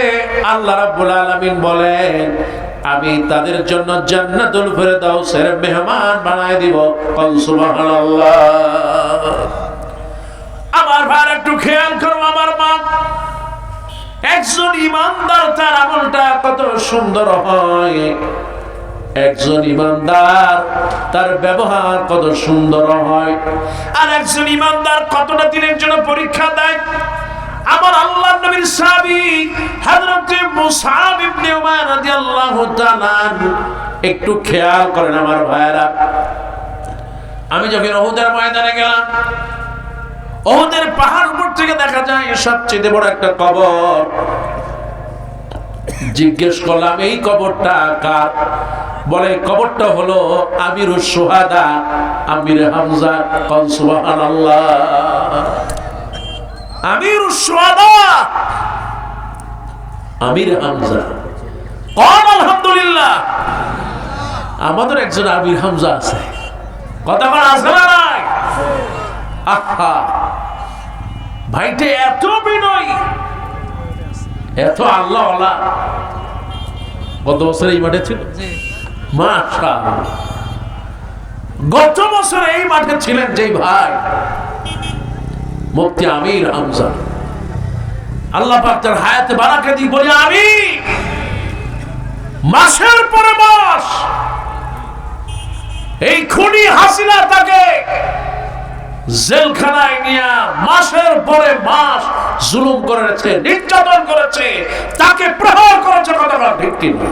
[SPEAKER 1] আল্লাহ রাব্বুল আলামিন বলেন, আমি তাদের জন্য জান্নাতুল ফিরদাউসের মেহমান বানায় দিব। সুবহানাল্লাহ। আমার ভাই একটু খেয়াল করো, আমার মা, একজন ঈমানদার তার আমলটা কত সুন্দর হয়, একজন ঈমানদার তার ব্যবহার কত সুন্দর হয়, আর একজন ঈমানদার কতটা দিনের জন্য পরীক্ষা দেয়। আমার আল্লাহর নবীর সাহাবী হযরত মুসআব ইবনে উমার রাদিয়াল্লাহু তাআলা একটু খেয়াল করেন আমার ভাইরা। আমি যখন উহুদের ময়দানে গেলাম, উহুদের পাহাড় উপর থেকে দেখা যায় সবচেয়ে বড় একটা কবর। জিজ্ঞেস করলাম, এই কবরটা কার? বলে কবরটা হলো আমিরুশ শুহাদা, আমির হামজা। সুবহানাল্লাহ। আমিরুশ শুহাদা, আমির হামজা। আলহামদুলিল্লাহ, আমাদের একজন আমির হামজা আছে। কথা বলা আছে না নাই? আহা, ভাইটা এত বিনয়ী, এত আল্লাহওয়ালা। গত বছর এই মাঠে ছিল, মাশাআল্লাহ। গত বছর এই মাঠে ছিলেন যেই ভাই, মুফতি আমির হামজা। আল্লাহ পাক তার হায়াতে বারাকা দিয়ে বলি আমি মাসের পরে মাস এই খুনি হাসিনা তাকে জেলখানায় নিয়ে মাসের পরে মাস জুলুম করেছে, নির্যাতন করেছে, তাকে প্রহার করেছে। কথা ঠিক কিনা?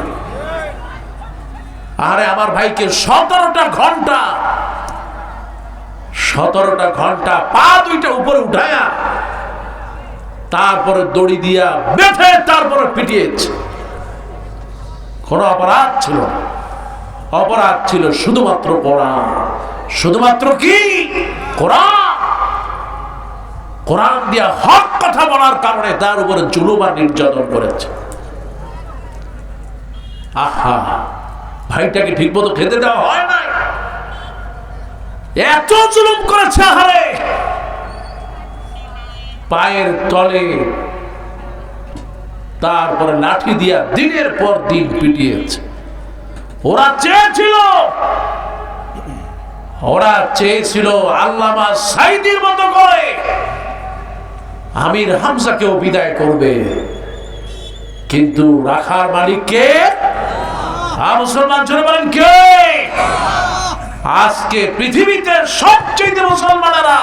[SPEAKER 1] আরে আমার ভাইকে 17টা ঘন্টা পা দুইটা উপরে উঠায়া তারপরে দড়ি দিয়া বেঁধে তারপরে পিটিয়েছে। কোন অপরাধ ছিল না, অপরাধ ছিল শুধুমাত্র কোরআন। শুধুমাত্র কি? কোরআন। কোরআন দিয়া হক কথা বলার কারণে তার উপরে জুলুম আর নির্যাতন করেছে। আহা, ভাইটাকে ঠিক মতো খেতে দেওয়া হয় নাই, এত জুলুম করেছে। আহারে, পায়ের তলে তারপরে লাঠি দিয়া দিনের পর দিন পিটিয়েছে। ওরা চেয়েছিল আল্লামা সাঈদীর মতো করে আমির হামজাকেও বিদায় করবে, কিন্তু রাখার মালিক কে? মুসলমান জোরে বলেন কে? আজকে পৃথিবীতে সবচেয়ে মুসলমানেরা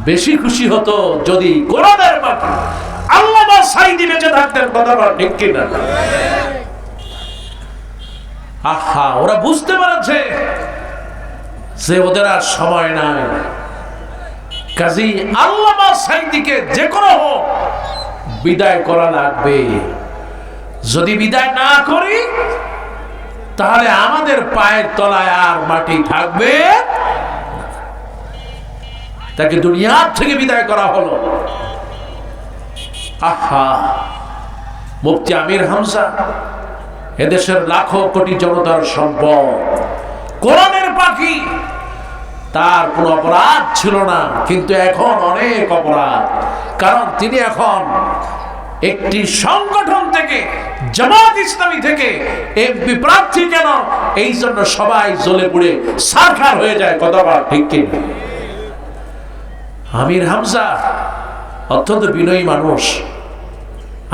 [SPEAKER 1] বেশি খুশি হতো যদি কোরআনের বাণী আল্লামা সাঈদী বেঁচে থাকতেন। কথা বল ঠিক কিনা? আহা, ওরা বুঝতে পেরেছে যে ওদের আর সময় নাই। কাজী আল্লামা সাঈদীকে যে কোনো হোক বিদায় করা লাগবে। যদি বিদায় না করি তাহলে আমাদের পায়ের তলায় আর মাটি থাকবে। তাকে দুনিয়ার থেকে বিদায় করা হলো। আহা, মুফতি আমির হামজা এদেশের লাখো কোটি জনতার সম্পদ, কোরআনের পাখি। তার কোনো অপরাধ ছিল না, কিন্তু এখন অনেক অপরাধ। কারণ তিনি এখন একটি সংগঠন থেকে, জামাত ইসলামী থেকে এমপি প্রার্থী। কেন? এই জন্য সবাই জ্বলে পুড়ে সারখার হয়ে যায়। কথা বল ঠিক কি? আমির হামজা অত্যন্ত বিনয়ী মানুষ।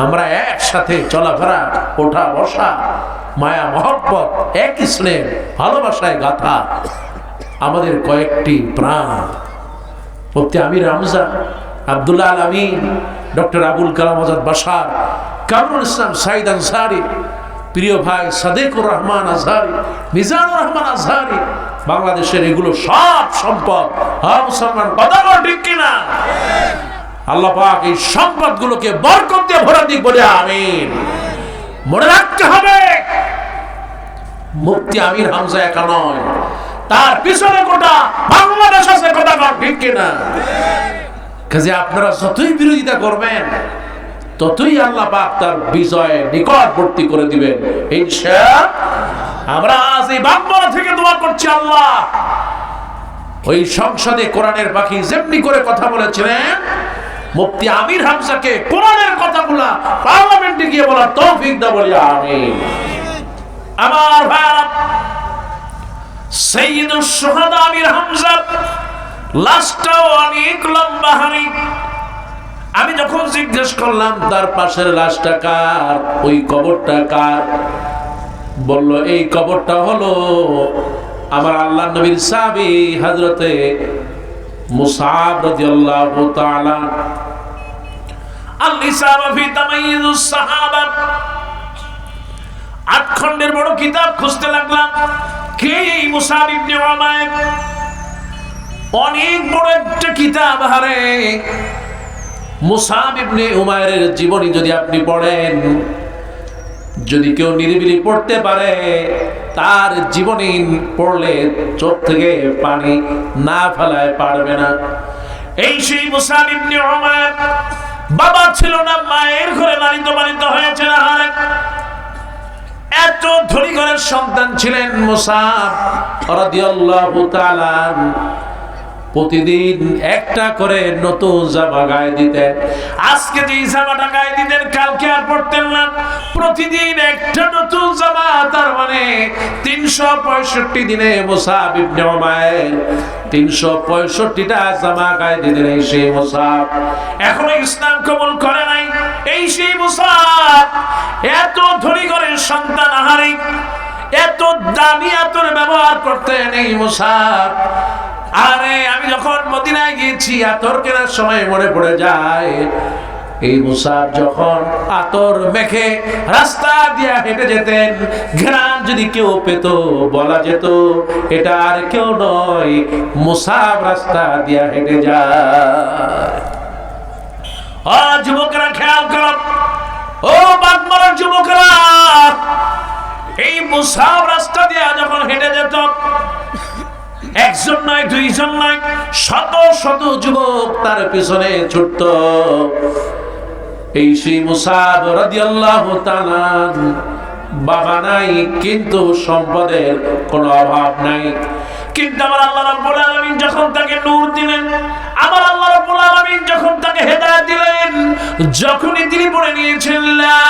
[SPEAKER 1] আমরা একসাথে চলাফেরা, ওঠা বসা, মায়া মহব্বত, এক স্নেহ ভালোবাসায় গাথা আমাদের কয়েকটি প্রাণ। মুফতি আমির হামজা, আব্দুল্লাহ আল আমিন, ডক্টর আবুল কালাম আজাদ বাশার, কামরুল ইসলাম সাঈদ আনসারী, প্রিয় ভাই সাদেকুর রহমান আজহারী, মিজানুর রহমান আজহারী, বাংলাদেশের এগুলো সব সম্পদ। মুসলমান কথা বল ঠিক কিনা? আল্লাহ পাক এই সম্পদগুলোকে বরকত দিয়ে ভরে দিক বলে আমিন। মনে রাখতে হবে, মুফতি আমির হামজা একা নয়, তার পিছনে গোটা বাংলাদেশ আছে। কথা বল ঠিক কিনা? কাজে আপনারা যতই বিরোধিতা করবেন ততই আল্লাহ পাক তার বিজয় নিকটবর্তী করে দিবেন ইনশাআল্লাহ। আমরা আজ এই বাংলা থেকে দোয়া করছি, আল্লাহ ওই সংসদে কোরআনের পাখি যেমনি করে কথা বলেছিলেন, মুফতি আমির হামজাকে কোরআনের কথাগুলা পার্লামেন্টে গিয়ে বলার তৌফিক দাও বলি আমিন। আমার ভাইরা, সাইয়্যিদুশ শুহাদা আমির হামজা লাশটাও অনেক লম্বা হারি। আমি যখন জিজ্ঞেস করলাম তার পাশের লাশটা কার, ওই কবরটা কার, বলল এই কবরটা হলো আমার আল্লাহর নবীর সাহাবী হযরতে মুসআব রাদিয়াল্লাহু তাআলা। আল-ইসাবা ফি তামাইয়ুজ সাহাবা, 8 খণ্ডের বড় কিতাব খুঁজতে লাগলাম। কে এই মুসআব ইবনে উমাইর? অনেক বড় একটা কিতাব। হারে, মুসআব ইবনে উমাইরের জীবনী যদি আপনি পড়েন, যদি কেউ নিরিবিলি পড়তে পারে, তার জীবনী পড়লে চোখ থেকে পানি না ফেলায় পারবে না। এই সেই মুসআব ইবনে উমাইর, বাবা ছিল না, মায়ের ঘরে লালিত পালিত হয়েছে। হারে, এত ধনী ঘরের সন্তান ছিলেন মুসআব রাদিয়াল্লাহু তাআলা। প্রতিদিন একটা করে নতুন জামা গায়ে দিতেন। আজকে যে জামাটা গায়ে দিতেন কালকে আর পরতেন না। প্রতিদিন একটা নতুন জামা, তার মানে 365 দিনে মুসআব ইবনে উমাইর 365টা জামা গায়ে দিতেন। এই সেই মুসআব এখনো ইসলাম কবুল করে নাই। এই সেই মুসআব, এত ধনী করে সন্তান। আহারে, এত দামি আতর ব্যবহার করতেন এই মুসআব। আরে, আমি যখন মদিনায় গিয়েছি আতর কেনার সময় মনে পড়ে যায়, এই মুসআব যখন আতর মেখে রাস্তা দিয়ে হেঁটে যেতেন, ঘ্রাণ যদি কেউ পেত বলা যেত এটা আর কেউ নয়, মুসআব রাস্তা দিয়ে হেঁটে যায়। যুবকরা খেয়াল করো, ও বাগমারার যুবকরা, এই মুসাব রাস্তা দিয়ে যখন হেঁটে যেত, একজন নয়, দুইজন নয়, শত শত যুবক তার পিছনে ছুটত। এই সেই মুসাব রাদিয়াল্লাহু তাআলা, বাবা নাই কিন্তু সম্পদের কোনো অভাব নাই, কিন্তু আমার আল্লাহ রাব্বুল আলামিন যখন তাকে নূর দিলেন, আমার আল্লাহ রাব্বুল আলামিন যখন তাকে হেদায়েত দিলেন, যখনই তিনি পড়ে নিয়েছেন লা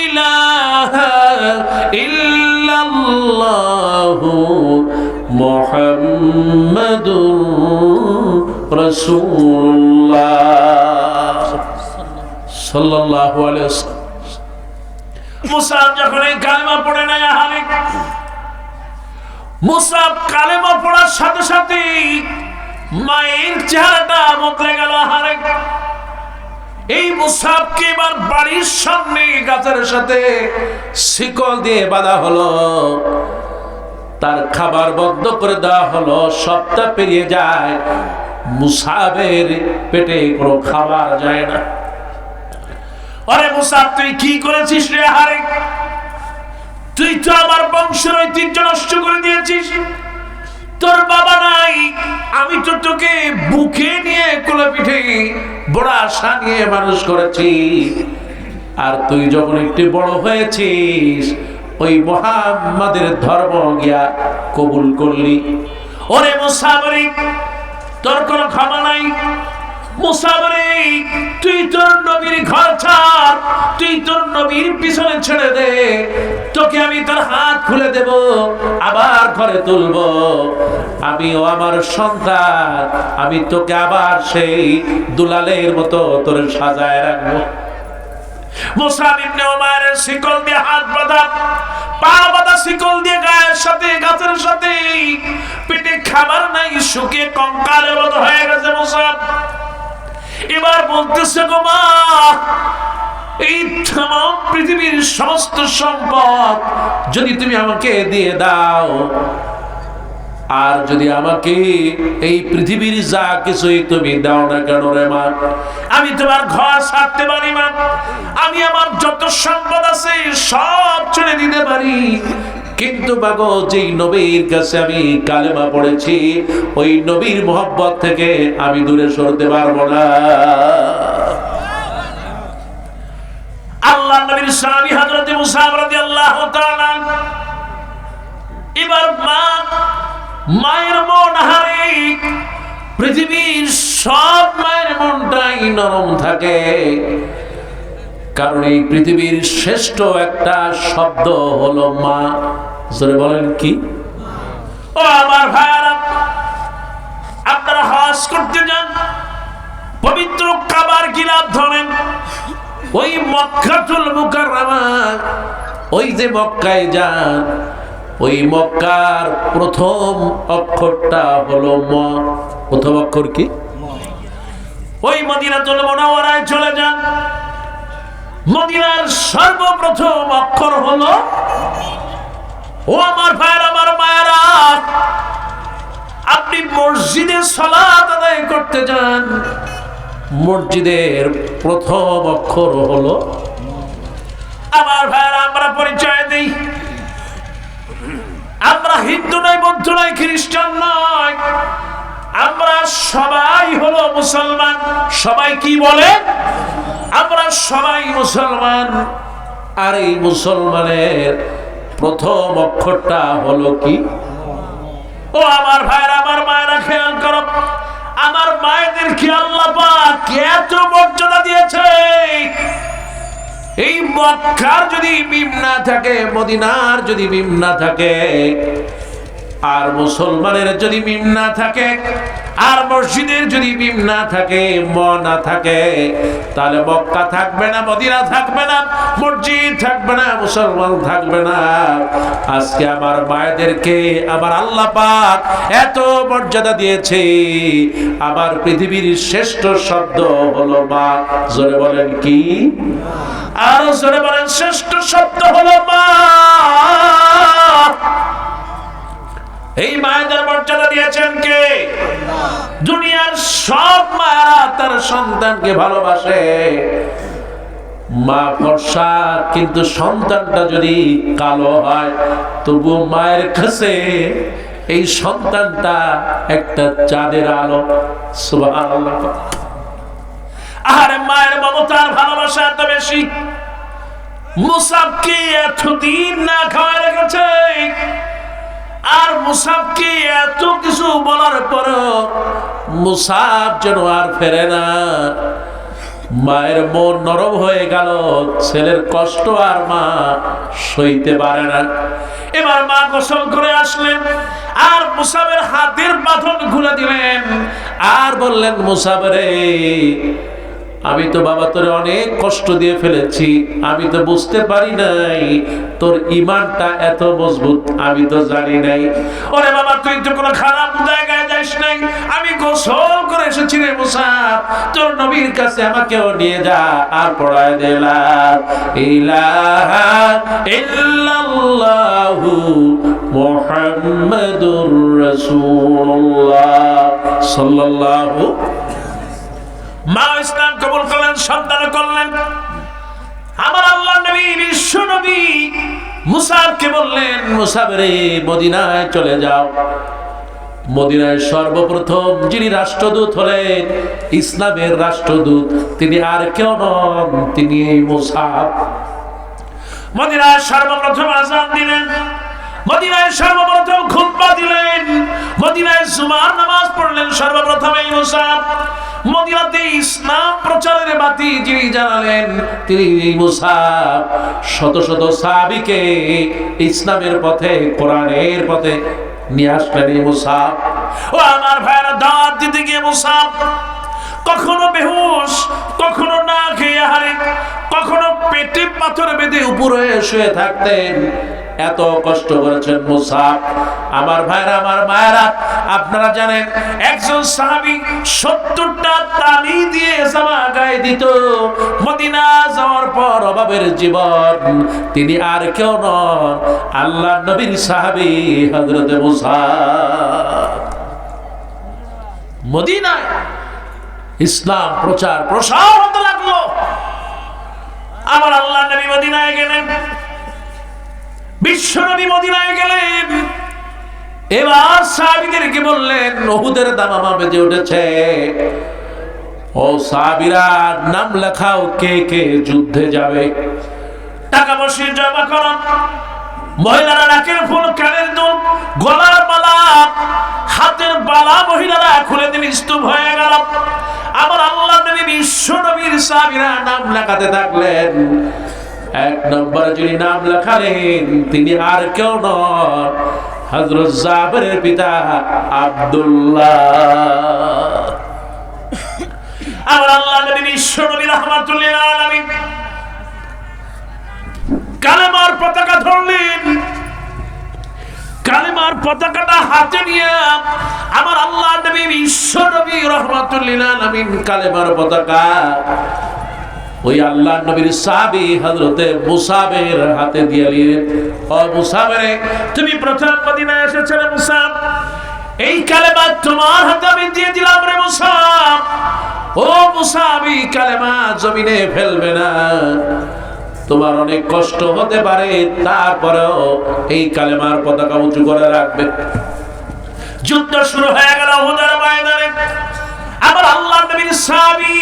[SPEAKER 1] ইলাহা ইল্লাল্লাহু মুহাম্মাদুর রাসূলুল্লাহ সাল্লাল্লাহু আলাইহি ওয়াসাল্লাম, মুসাব যখন এই কালেমা পড়ে নেয়, আহারে মুসাব কালেমা পড়ার সাথে সাথে মায়ের চেহারাটা বদলে গেল। আহারে এই মুসাবকে এবার বাড়ির সামনে গাছের সাথে শিকল দিয়ে বাঁধা হলো, তার খাবার বন্ধ করে দেওয়া হলো। সপ্তাহ পেরিয়ে যায়, মুসাবের পেটে কোনো খাবার যায় না। আরে মুসাব, তুই কি করেছিস রে? আহারে তুই তো আমার বংশের ঐতিহ্য নষ্ট করে দিয়েছিস। তোর বাবা নাই, আমি তো তোকে বুকে নিয়ে কোলে পিঠে বড় আশা নিয়ে মানুষ করেছি, আর তুই যখন একটু বড় হয়েছিস ওই মুহাম্মাদের ধর্ম গিয়া কবুল করলি। ওরে মুসাবরি, তোর কোনো ক্ষমা নাই। মুসাবরি, তুই তোর নবীর ঘর ছাড়, তুই তোর নবীর পিছনে ছেড়ে দে, তোকে আমি তোর হাত খুলে দেব, আবার ঘরে তুলব, আমিও আমার সন্তান, আমি তোকে আবার সেই দুলালের মতো তোর সাজায় রাখবো। মুসাব ইবনে উমাইরের শিকল দিয়ে হাত বাঁধা, পা বাঁধা, শিকল দিয়ে গায়ের সাথে গাছের সাথে, পেটে খাবার নাই, শুকিয়ে কঙ্কালের মতো হয়ে গেছে মুসাব। এবার বলতেছে, গো মা, এই তামাম পৃথিবীর সমস্ত সম্পদ যদি তুমি আমাকে দিয়ে দাও, আর যদি আমাকে এই পৃথিবীর যা কিছুই তুমি দাও না কেন রে মা, আমি তোমার ঘর ছাড়তে পারি মা, আমি আমার যত সম্পদ আছে সব ছেড়ে দিতে পারি, কিন্তু বাগো যেই নবীর কাছে আমি কালেমা পড়েছি ওই নবীর মোহব্বত থেকে আমি দূরে সরতে পারবো না। আল্লাহর নবীর সাহাবী হযরত মুসা রাদিয়াল্লাহু তাআলা, এবার মায়ের মন, হারে পৃথিবীর সব মায়ের মনটাই নরম থাকে, কারণ এই পৃথিবীর শ্রেষ্ঠ একটা শব্দ হলো মা। জোরে বলেন কি? ও আমার ভাইরা, আপনারা হজ করতে যান, পবিত্র কাবার গিলাফ ধরেন, ওই মক্কাতুল মুকাররমা, ওই যে মক্কায় যান, ওই মক্কার প্রথম অক্ষরটা হলো ম। প্রথম অক্ষর কি? ওই মদিনাতুল মুনাওয়ারায় চলে যান, মদিনার সর্বপ্রথম অক্ষর হলো। ও আমার ভাইরা, আমার মায়েরা, আপনি মসজিদে সালাত আদায় করতে যান, মসজিদের প্রথম অক্ষর হলো। আমার ভাইরা, আমরা পরিচয় দিই, আমরা হিন্দু নয়, বৌদ্ধ নয়, খ্রিস্টান নয়, আমরা সবাই হলো মুসলমান। সবাই কি বলে? আমরা সবাই মুসলমান। আর এই মুসলমানের প্রথম অক্ষরটা হলো কি? ও আমার ভাইরা, আমার মায়েরা, খেয়াল করো, আমার মায়েদের কি আল্লাহ পাক এত মর্যাদা দিয়েছে। এই মক্কার যদি মিম না থাকে, মদিনার যদি মিম না থাকে, আর মুসলমানের যদি মিম না থাকে, আর মসজিদের যদি মিম না থাকে, ম না থাকে, তাহলে মক্কা থাকবে না, মদিনা থাকবে না, মসজিদ থাকবে না, মুসলমান থাকবে না। আজকে আমার মায়েদেরকে আমার আল্লাহ পাক এত মর্যাদা দিয়েছে, আমার পৃথিবীর শ্রেষ্ঠ শব্দ হলো মা। জোরে বলেন কি? আর জোরে বলেন, শ্রেষ্ঠ শব্দ হলো মা। এই মায়েদের মর্যাদা দিয়েছেন কে? দুনিয়ার সব মায়েরা তার সন্তানকে ভালোবাসে, মা ফর্সা, কিন্তু সন্তানটা যদি কালো হয় তবু মায়ের কাছে এই সন্তানটা একটা চাঁদের আলো। সুবহানাল্লাহ। আরে মায়ের মমতার ভালোবাসা এত বেশি, মুসাবকে এতদিন না খাওয়া রেখেছে, আর মুসাবকে এত কিছু বলার পরও মুসাব যেন আর ফেরে না। মায়ের মন নরম হয়ে গেল, ছেলের কষ্ট আর মা সইতে পারে না। এবার মা গোসল করে আসলেন আর মুসাবের হাতের বাঁধন খুলে দিলেন আর বললেন, মুসাব রে, আমি তো বাবা তোরে অনেক কষ্ট দিয়ে ফেলেছি, আমি তো বুঝতে পারি নাই তোর ঈমানটা এত মজবুত, আমি তো জানি নাই। ওরে বাবা, তুই তো কোনো খারাপ জায়গায় যাস নাই, আমি গোসল করে এসেছি রে মুসাব, তোর নবীর কাছে আমাকেও নিয়ে যা আর পড়ায় দে লা ইলাহা ইল্লাল্লাহু মুহাম্মাদুর রাসূলুল্লাহ সাল্লাল্লাহু। মা ইসলাম কবুল করলেন, সন্তান করলেন। আমার আল্লাহর নবী, বিশ্ব নবী মুসাবকে বললেন, মুসাব রে, মদিনায় চলে যাও। মদিনায় সর্বপ্রথম যিনি রাষ্ট্রদূত হলেন, ইসলামের রাষ্ট্রদূত, তিনি আর কেউ নন, তিনি এই মুসাব। মদিনায় সর্বপ্রথম আযান দিলেন, মদিনায় সর্বপ্রথম খুতবা দিলেন, মদিনায় জুমার নামাজ পড়লেন সর্বপ্রথম এই মুসাব। মদিনাতে ইসলাম প্রচারের বাতি যিনি জ্বালালেন, তিনি এই মুসাব। শত শত সাহাবীকে ইসলামের পথে, কোরআনের পথে নিয়ে আসলেন এই মুসাব। ও আমার ভাইরা, দাওয়াত দিতে গিয়ে মুসাব কখনো বেহুশ, কখনো না খেয়ে হারে, কখনো পেটে পাথর বেঁধে উপরে শুয়ে থাকতেন। এত কষ্ট করেছেন মুসাব। আমার ভাইরা, আমার মায়েরা, আপনারা জানেন একজন সাহাবী 70টা তালি দিয়ে জামা গায়ে দিত। মদিনা যাওয়ার পর অভাবের জীবন, তিনি আর কেউ নন, আল্লাহর নবীর সাহাবী হযরত মুসাব। মদিনায় ইসলাম প্রচার প্রসার হতে লাগলো। আমার আল্লাহর নবী মদিনায় গেলেন, বিশ্ব নবী মদিনায় গেলেন। এবার সাহাবীদেরকে বললেন, উহুদের দামামা বেজে উঠেছে, ও সাহাবীরা, নাম লেখাও, কে কে যুদ্ধে যাবে। টাকা পয়সা জমা করো। মহিলারা নাকের ফুল, কানের দুল, গলার বালা, হাতের বালা মহিলারা খুলে দিন, স্তূপ হয়ে গেল। আমার আল্লাহ নবী, বিশ্ব নবীর সাহাবীরা নাম লেখাতে থাকলেন। এক নম্বরে যিনি নাম লেখালেন, তিনি আর কেউ নন, হযরত জাবেরের পিতা আব্দুল্লাহ। আমার আল্লাহ নবী, বিশ্ব নবী রাহমাতুল লিল আলামিন, কালেমার পতাকা ধরলেন। কালেমার পতাকাটা হাতে নিয়ে আমার আল্লাহ নবী, বিশ্ব নবী রাহমাতুল লিল আলামিন কালেমার পতাকা ওই আল্লাহ নবীর সাহাবী হযরতে মুসাবের হাতে দিয়ে দিলেন। ও মুসাবে, তুমি প্রথম মদিনায় এসেছিলে মুসাব, এই কালেমা তোমার হাতে আমি দিয়ে দিলাম রে মুসাব। ও মুসাব, এই কালেমা জমিনে ফেলবে না, তোমার অনেক কষ্ট হতে পারে, তারপরেও এই কালেমার পতাকা উঁচু করে রাখবে। যুদ্ধ শুরু হয়ে গেল উহুদের ময়দানে। আমার আল্লাহর নবীর সাহাবী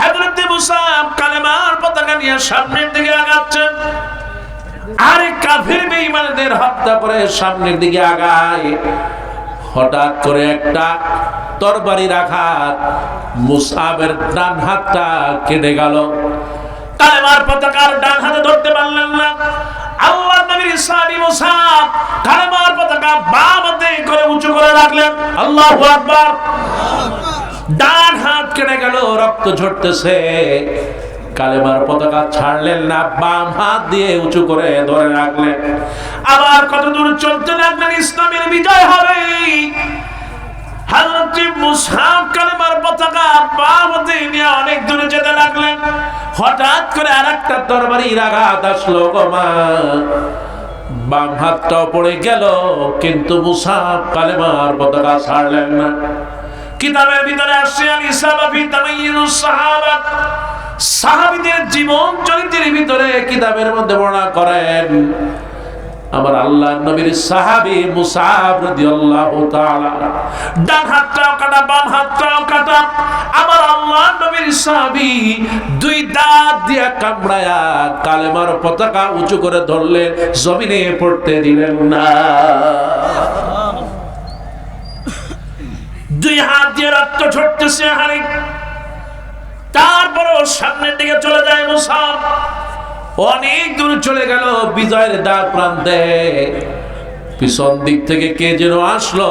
[SPEAKER 1] হযরত মুসাব কালেমার পতাকা নিয়ে সামনের দিকে আগাচ্ছেন। আরে কাফির বেঈমানদের হত্যা করে সামনের দিকে আগায়। হঠাৎ করে একটা তরবারির আঘাত মুসাবের ডান হাতটা কেটে গেল। কালেমার পতাকার ডান হাতে ধরতে পারলেন না। আল্লাহর নবীর সাহাবী মুসাব কালেমার পতাকা বাম হাতে করে উঁচু করে রাখলেন। আল্লাহু আকবার। ডান হাত কেটে গেল, রক্ত ঝরতেছে। কালেমার পতাকা ছাড়লেন না, বাম হাত দিয়ে উঁচু করে ধরে রাখলেন। আবার কত দূর চলতে লাগলেন, ইসলামের বিজয় হবে। হযরত মুসাব কালেমার পতাকা বাম হাতে নিয়ে অনেক দূরে যেতে লাগলেন। হঠাৎ করে আরেকটা তরবারির আঘাত আসলো গো মা। বাম হাতটাও পড়ে গেল, কিন্তু মুসাব কালেমার পতাকা ছাড়লেন না। কিতাবের ভিতরে আসছে আল ইসাবা ফি তামাইয়ুস সাহাবা, সাহাবীদের জীবন চরিত্রের ভিতরে কিতাবের মধ্যে বর্ণনা করেন আমার আল্লাহর নবীর সাহাবী মুসাব রাদিয়াল্লাহু তাআলা ডান হাতটাও কাটা, বাম হাতটাও কাটা। আমার আল্লাহর নবীর সাহাবী দুই দাঁত দিয়া কামড়ায়া কালেমার পতাকা উঁচু করে ধরলেন, জমিনে পড়তে দিলেন না। দুই হাত দিয়ে রক্ত ঝরতেছে হারে, তারপরও সামনের দিকে চলে যায় মুসাব। অনেক দূর চলে গেল, বিজয়ের দ্বার প্রান্তে পিছন দিক থেকে কে যেন আসলো,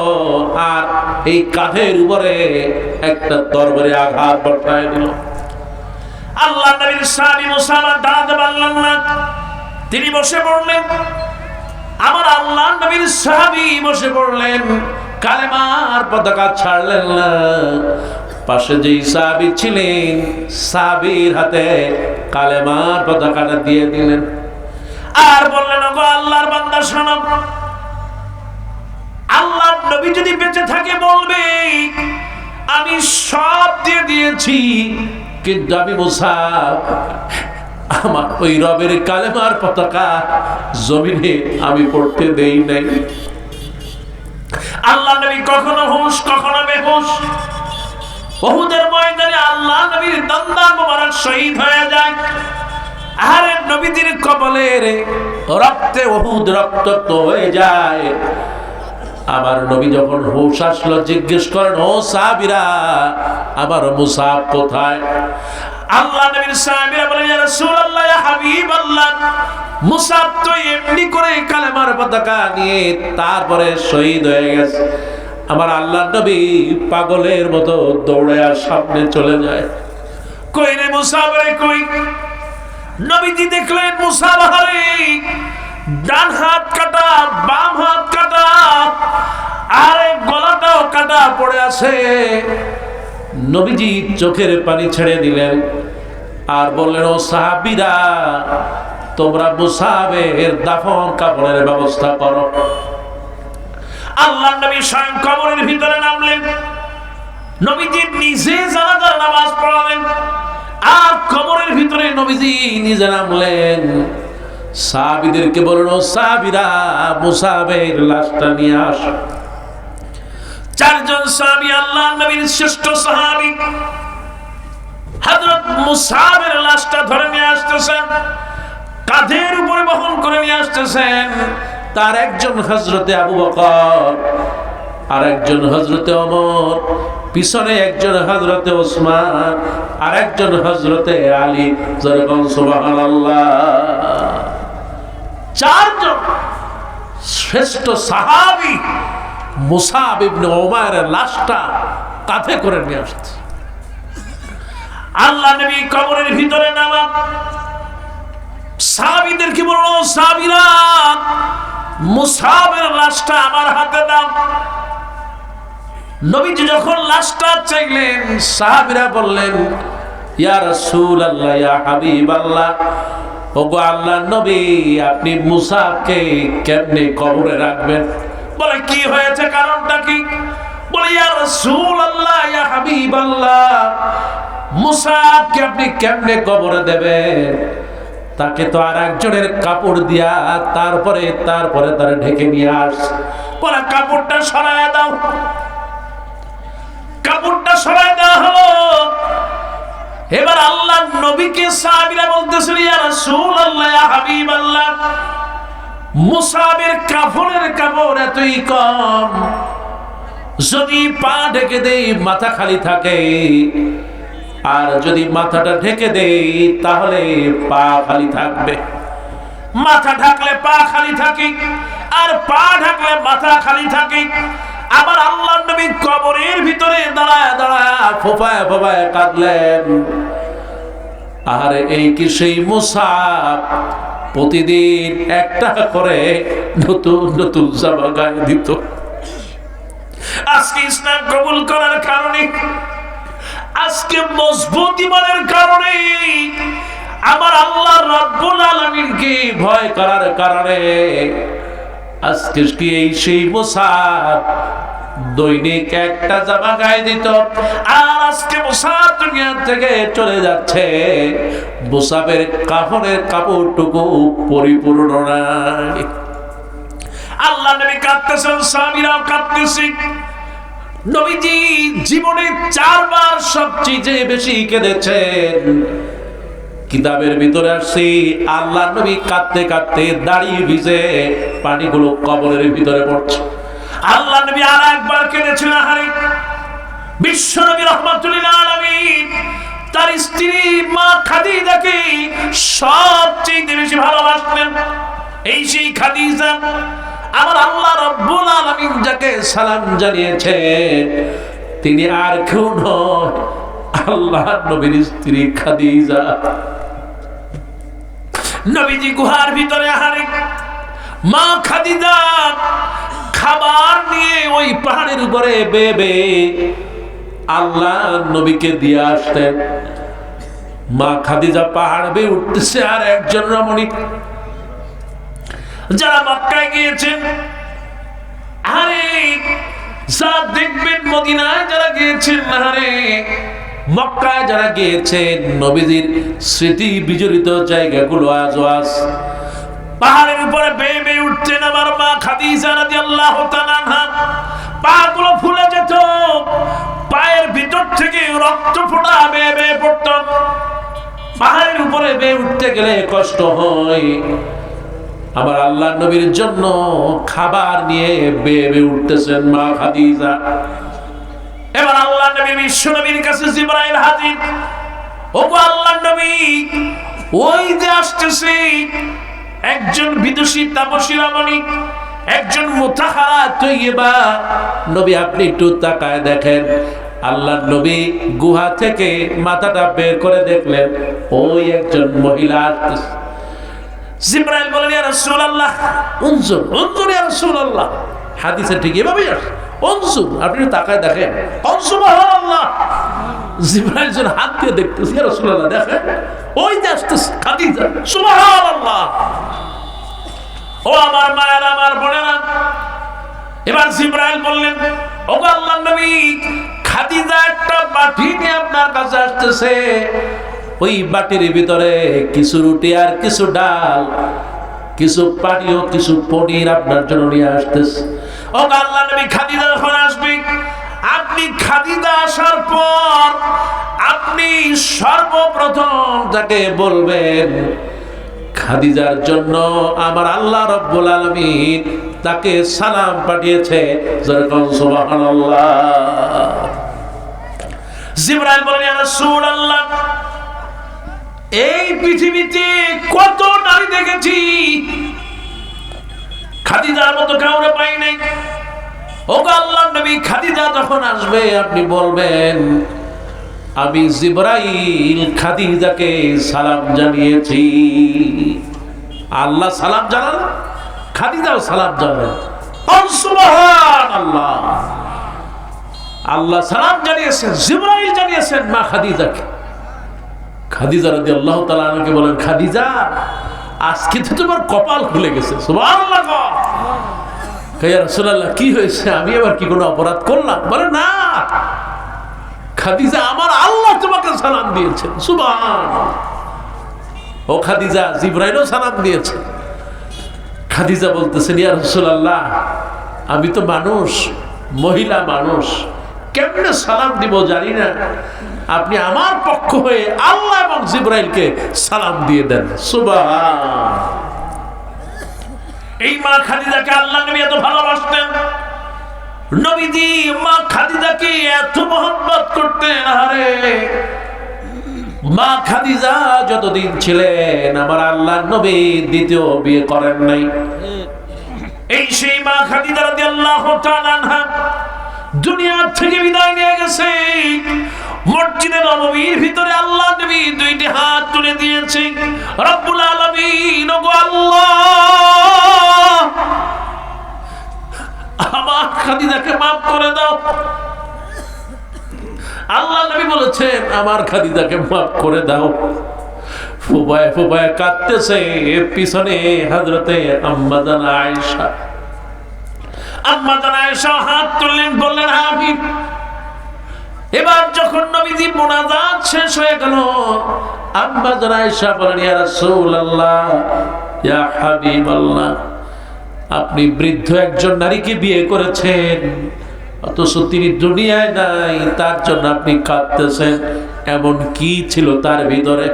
[SPEAKER 1] আর এই কাঁধের উপরে একটা তরবারি আঘাত বসায় দিল। আল্লাহ নবীর সাহাবী মুসাব দাঁড়াতে পারলেন না, তিনি বসে পড়লেন। আমার আল্লাহ নবীর সাহাবী বসে পড়লেন, কালেমার পতাকা ছাড়লেন না। পাশে যেই সাহাবী ছিলেন, সাহাবীর হাতে কালেমার পতাকাটা দিয়ে দিলেন, আর বললেন, ওগো আল্লাহর বান্দা শোনো, আল্লাহর নবী যদি বেঁচে থাকে বলবে আমি সব দিয়ে দিয়েছি, কিন্তু আমি মুসাব আমার ওই রবের কালেমার পতাকা জমিনে আমি পড়তে দেই নাই। আল্লাহ নবী কখনো হুঁশ কখনো বেহুশ। উহুদের ময়দানে আল্লাহ নবীর দন্দান মোবারক শহীদ হয়ে যায়, আর নবীজির কপালের রক্তে উহুদ রক্তাক্ত হয়ে যায়। আবার নবী যখন হুঁশ আসলো জিজ্ঞেস করেন, ও সাহাবীরা আমার মুসাব কোথায়? আল্লাহ নবীর সাহাবীরা বলেন, ইয়া রাসূলুল্লাহ, ইয়া হাবিবাল্লাহ, মুসাব তো এমনি করে কালেমার পতাকা নিয়ে তারপরে শহীদ হয়ে গেছে। আমার আল্লাহর নবী পাগলের মতো দৌড়ে আর সামনে চলে যায়। কই রে মুসাব রে কই? নবীজি দেখলেন মুসাব হারে, ডান হাত কাটা, বাম হাত কাটা, আরে গলাটাও কাটা পড়ে আছে। নবীজি চোখের পানি ছেড়ে দিলেন আর বললেন, ও সাহাবীরা, তোমরা মুসাবের দাফন কাফনের ব্যবস্থা করো। আল্লাহর নবী স্বয়ং কবরের ভিতরে নামলেন, নবীজি নিজে জানাজার নামাজ পড়ালেন, আর কবরের ভিতরে নবীজি নিজে নামলেন। সাহাবীদেরকে বললেন, ও সাহাবীরা, মুসাবের লাশটা নিয়ে আসো। চারজন সাহাবী, আল্লাহর নবীর শ্রেষ্ঠ সাহাবী, হযরত মুসাবের লাশটা ধরে নিয়ে আসতেছেন, কাঁধের উপরে বহন করে নিয়ে আসতেছেন। তার একজন হযরতে আবু বকর, আর একজন হযরতে ওমর, পিছনে একজন হযরতে ওসমান, আর একজন হযরতে আলী। যেরকম সুবহানাল্লাহ, চারজন শ্রেষ্ঠ সাহাবী মুসাব ইবনে উমাইরের লাশটা কাঁধে করে নিয়ে আসছে। আল্লাহ নবী কবরের ভিতরে নামা সাহাবীদেরকে বলল, সাহাবীরা, মুসাবের লাশটা আমার হাতে দাও। নবীজি যখন লাশটা চাইলেন, সাহাবীরা বললেন, ইয়া রাসূলুল্লাহ, ইয়া হাবিবাল্লাহ, ওগো আল্লাহর নবী, আপনি মুসাবকে কেমনে কবরে রাখবেন? বলে, কি হয়েছে, কারণটা কি? বলে, ইয়া রাসূলুল্লাহ, ইয়া হাবিবাল্লাহ, মুসাবকে আপনি কেমনে কবরে দেবেন? তাকে তো আর একজনের কাপড় দিয়া তারপরে তার ঢেকে নিয়ে আস। বলে, কাপড়টা সরায় দাও। কাপড়টা সরায় দেওয়া হলো। এবার আল্লাহ নবীকে সাহাবীরা বলতেছেন, ইয়া রাসূলুল্লাহ, ইয়া হাবিবাল্লাহ, মুসাবের কাফনের কাপড় এতই কম, যদি পা ঢেকে দেই মাথা খালি থাকে, আর যদি মাথাটা ঢেকে দেই তাহলে পা খালি থাকবে। মাথা ঢাকলে পা খালি থাকে, আর পা ঢাকলে মাথা খালি থাকে। আবার আল্লাহ নবী কবরের ভিতরে দাঁড়ায় দাঁড়ায় ফোপায় ফোপায় কাঁদলেন। আর এই কি সেই মুসাব প্রতিদিন একটা করে নতুন নতুন জামা গায়ে দিত। আজকে ইসলাম কবুল করার কারণে, আজকে মজবুত ঈমানের কারণে আমার আল্লাহ রাব্বুল আলামিনকে ভয় করার কারণে আজকে কি এই সেই মুসাব দৈনিক একটা জামা গায়ে দিত, আর আজকে মুসাব দুনিয়া থেকে চলে যাচ্ছে, মুসাবের কাফনের কাপড়টুকু পরিপূর্ণ নাই। আল্লাহ নবী কাঁদতেছেন, সাহাবীরাও কাঁদতেছে। নবীজি জীবনে 4 বার সবচেয়ে বেশি কেঁদেছেন। কিতাবের ভিতরে আসছে আল্লাহ নবী কাঁদতে কাঁদতে দাড়ি ভিজে পানিগুলো কবরের ভিতরে পড়ছে। আল্লাহ নবী আর একবার কেঁদেছেন। আহারে, বিশ্ব নবী রাহমাতুল্লিল আলামিন তার স্ত্রী মা খাদিজাকে সবচেয়ে বেশি ভালোবাসতেন। এই সেই খাদিজা, আমার আল্লাহ রাব্বুল আলামিন যাকে সালাম জানিয়েছেন তিনি আর কেউ নয়, আল্লাহ নবীর স্ত্রী খাদিজা। নবীজি গুহার ভিতরে, আহারে মা খাদিজা খাবার নিয়ে ওই পাহাড়ের উপরে বেবে আল্লাহ নবীকে দিয়ে আসতেন। মা খাদিজা পাহাড় বেয়ে উঠতেছে, আর একজন রমণী যারা মক্কায় গিয়েছেন, আরে যা দেখবেন মদিনায় যারা গিয়েছেন, আরে মক্কায় যারা গিয়েছেন, নবীজির স্মৃতি বিজড়িত জায়গাগুলো আজও আছে। পাহাড়ের উপরে বেয়ে বেয়ে উঠতেন আমার মা খাদিজা রাদিয়াল্লাহু তাআলা আনহা। পাগুলো ফুলে যেত, পায়ের ভিতর থেকে রক্ত ফোঁটা বেয়ে বেয়ে পড়ত। পাহাড়ের উপরে বেয়ে উঠতে গেলে কষ্ট হয়। আমার আল্লাহ নবীর জন্য খাবার নিয়ে বেয়ে বেয়ে উঠতেছেন মা খাদিজা। এবার আল্লাহ নবী বিশ্ব নবীর কাছে জিবরাইল হাজির। ওগো আল্লাহ নবী, ওই যে আসতেছে একজন বিদুষী তাপসী রমণী, একজন মুতাহারা তৈয়বা। নবী আপনি একটু তাকায় দেখেন। আল্লাহ নবী গুহা থেকে মাথাটা বের করে দেখলেন ওই একজন মহিলা আসতেছে। জিবরাইল বলেন, ইয়া রাসূলুল্লাহ উনজুর উনজুর ইয়া রাসূলুল্লাহ। হাদিসে ঠিক এভাবেই আসে, উনজুর, আপনি তাকায় দেখেন। সুবহানাল্লাহ। জিবরাইল যখন হাত দিয়ে দেখতেছে, ইয়া রাসূলুল্লাহ দেখেন ওই যে আসতেছে খাদিজা। সুবহানাল্লাহ। ও আমার মায়েরা, আমার বোনেরা, এবার জিবরাইল বললেন, ওগো আল্লাহর নবী, খাদিজা একটা বাটি নিয়ে আপনার কাছে আসতেছে। ওই বাটির ভিতরে কিছু রুটি আর কিছু ডাল, কিছু পানীয়, কিছু পনির আপনার জন্য নিয়ে আসতেছে। ও আল্লাহর নবী, খাদিজা যখন আসবে, আপনি খাদিজা আসার পর আপনি সর্বপ্রথম যাকে বলবেন, খাদিজার জন্য আমার আল্লাহ রাব্বুল আলামিন তাকে সালাম পাঠিয়েছে। সুবহানাল্লাহ। জিবরাইল বলেন, ইয়া রাসূলুল্লাহ, এই পৃথিবীতে কত নারী দেখেছি, খাদিজার মতো কাউরে পাই নাই। ওগো আল্লাহর নবী, খাদিজা যখন আসবে আপনি বলবেন, আমি জিবরাইল খাদিজাকে সালাম জানিয়েছি। আল্লাহ সালাম জানান, খাদিজাও সালাম জানান। সুবহানাল্লাহ। আল্লাহ সালাম জানিয়েছেন, জিবরাইল জানিয়েছেন মা খাদিজাকে। খাদিজা রাদিয়াল্লাহু তাআলা আনহাকে বলেন, খাদিজা আজকে তো তোমার কপাল খুলে গেছে। সুবহানাল্লাহ। ইয়া রাসূলুল্লাহ, কি হয়েছে? আমি আবার কি কোনো অপরাধ করলাম? বলে না খাদিজা, আমার আল্লাহ তোমাকে সালাম দিয়েছেন। সুবহানাল্লাহ। ও খাদিজা, জিবরাইলও সালাম দিয়েছে। খাদিজা বলতেছেন, ইয়া রাসূলুল্লাহ, আমি তো মানুষ, মহিলা মানুষ, কেমনে সালাম দিব জানি না। আপনি আমার পক্ষ হয়ে আল্লাহ এবং জিবরাইলকে সালাম দিয়ে দেন। সুবহান। এই মা খাদিজাকে আল্লাহ নবী এত ভালোবাসতেন। নবীজি মা খাদিজাকে এত মহব্বত করতেন। আরে মা খাদিজা যতদিন ছিলেন আমার আল্লাহর নবী দ্বিতীয় বিয়ে করেন নাই। এই সেই মা খাদিজা রাদিয়াল্লাহু তাআলা আনহা দুনিয়া থেকে বিদায় নিয়ে গেছে। মসজিদে নববীর ভিতরে আল্লাহ নবী দুইটি হাত তুলে দিয়েছে। রব্বুল আলামিন, ওগো আল্লাহ, আমার খাদিজাকে মাফ করে দাও। আল্লাহ নবী বলেছেন, আমার খাদিজাকে মাফ করে দাও। ফুবায় ফুবায় কাঁদতেছে। পিছনে হযরতে আম্মা জান আয়েশা, আম্মা জান আয়েশা হাত তুললেন, বললেন হাবিব। এবার যখন নবীজি মুনাজাত শেষ হয়ে গেল, আম্মা জান আয়েশা বলেন, ইয়া রাসূলুল্লাহ, ইয়া হাবিবাল্লাহ, আপনি বৃদ্ধ একজন নারীকে বিয়ে করেছেন, অথচ তিনি দুনিয়ায় নাই, তার জন্য আপনি কাঁদতেছেন, এমন কি ছিল তার ভিতরে?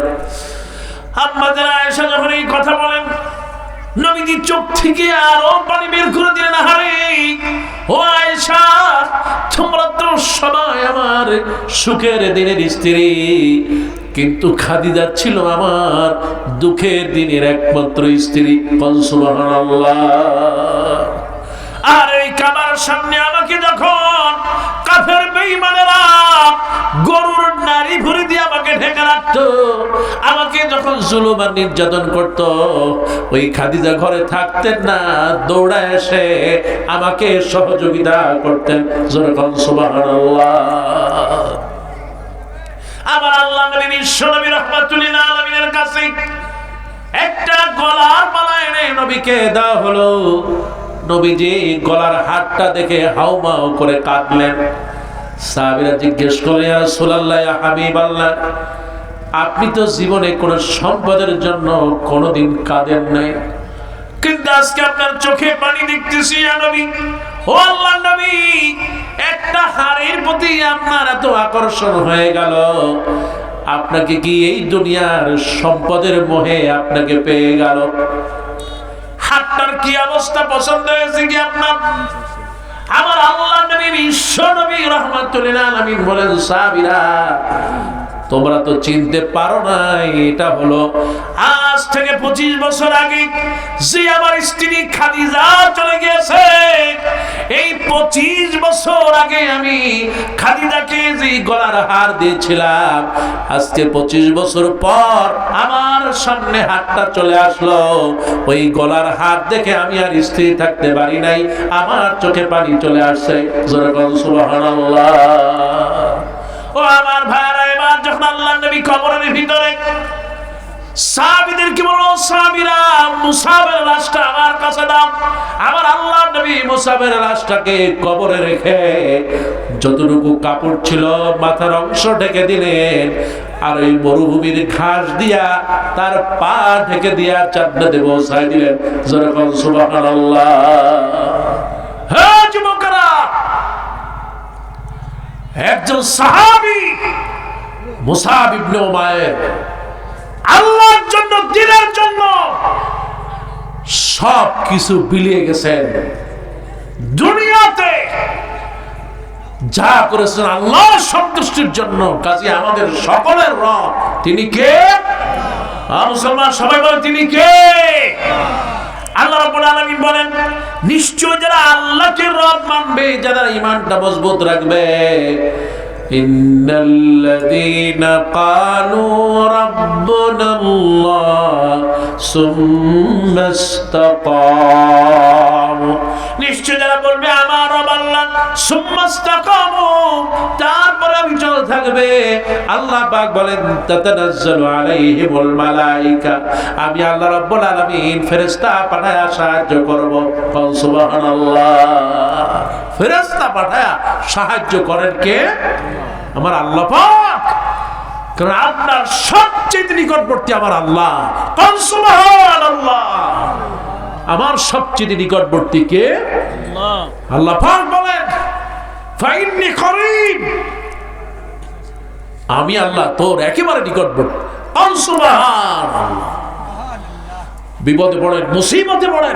[SPEAKER 1] আম্মা জান আয়েশা যখন এই কথা বলেন, নবীজি চোখ থেকে আরো পানি বের করে দিলেন। আরে ও আয়েশা, তোমরা তো সবাই আমার সুখের দিনের স্ত্রী, কিন্তু খাদিজা ছিল আমার দুঃখের দিনের একমাত্র স্ত্রী। সুবহানাল্লাহ। আর এই কাবার সামনে আমাকে যখন কাফের বেঈমানেরা গরুর নারী ভুঁড়ি দিয়ে আমাকে ঢেকে রাখতো, আমাকে যখন জুলুম আর নির্যাতন করত, ওই খাদিজা ঘরে থাকতেন না, দৌড়া এসে আমাকে সহযোগিতা করতেন। জোরে বলেন সুবহানাল্লাহ। আমার আল্লাহ নবী বিশ্ব নবী রাহমাতুল লিল আলামিনের কাছে একটা গলার মালা এনে নবীকে দেওয়া হলো। নবীজি গলার হারটা দেখে হাউমাউ করে কাঁদলেন। সাহাবীরা জিজ্ঞেস করলেন, ইয়া রাসূলুল্লাহ, ইয়া হাবিবাল্লাহ, আপনি তো জীবনে কোন সম্পদের জন্য কোনোদিন কাঁদেন নাই, কিন্তু আজকে আপনার চোখে পানি দেখতেছি। ইয়া নবী, ও আল্লাহর নবী, একটা হারের প্রতি আপনার এত আকর্ষণ হয়ে গেল, আপনাকে কি এই দুনিয়ার সম্পদের মোহে আপনাকে পেয়ে গেল? হাতটার কি অবস্থা পছন্দ হয়েছে কি আপনার? আমার আল্লাহর নবী বিশ্ব নবী রাহমাতুল লিল আলামিন বলেন, সাহাবীরা, তোমরা তো চিনতে পারো না, এটা হলো আজ থেকে 25 বছর আগে যে আমার স্ত্রী খাদিজা চলে গিয়েছে। এই 25 বছর আগে আমি খাদিজাকে যে গলার হার দিয়েছিলাম, আজকে 25 বছর পর আমার সামনে হাতটা চলে আসলো। ওই গলার হার দেখে আমি আর স্ত্রী থাকতে পারি নাই, আমার চোখে পানি চলে আসছে। জোরে বলেন সুবহানাল্লাহ। ও আমার ভাইরা, এবার যখন আল্লাহর নবী কবরের ভিতরে, সাহাবীদেরকে বলল, সাহাবীরা, মুসাবের লাশটা আমার কাছে দাও। আমার আল্লাহর নবী মুসাবের লাশটাকে কবরে রেখে যতটুকু কাপড় ছিল মাথার অংশ ঢেকে দিলেন, আর ওই মরুভূমির ঘাস দিয়া তার পা ঢেকে দিয়া জান্নাতে পৌঁছায় দিলেন। জোরে বলেন সুবহানাল্লাহ। হে যুবকেরা, একজন সাহাবী মুসাব ইবনে উমাইর আল্লাহর জন্য, দ্বীনের জন্য সব কিছু বিলিয়ে গেছেন। দুনিয়াতে যা করেছেন আল্লাহর সন্তুষ্টির জন্য। কাজে আমাদের সকলের রব তিনি কে? মুসলমান সবাই বলেন, তিনি কে? আল্লাহ রাব্বুল আলামিন বলেন, নিশ্চয় যারা আল্লাহকে রব মানবে, যারা ঈমানটা মজবুত রাখবে, ইন্নাল্লাযীনা ক্বালু রাব্বুনাল্লাহ সুম্মা ইসতাকামু, নিশ্চয় যারা বলবে আমার রব আল্লাহ, সুম্মা ইসতাকামু, তারপরে অবিচল থাকবে। আল্লাহ পাক বলেন, তাতানাজ্জালু আলাইহিমুল মালায়েকা, আমি আল্লাহ রাব্বুল আলামিন ফেরেশতা পাঠায়া সাহায্য করব। সুবহানাল্লাহ। ফেরেশতা পাঠায়া সাহায্য করেন কে? আমার আল্লাহ পাক। কারণ আপনার সবচেয়ে নিকটবর্তী আমার আল্লাহ। সুবহানাল্লাহ। আমার সবচেয়ে নিকটবর্তী কে? আল্লাহ। আল্লাহ পাক বলেন, ফাইন্নী করিব, আমি আল্লাহ তোর একেবারে নিকটবর্তী। সুবহানাল্লাহ। বিপদে পড়েন, মুসিবতে পড়েন,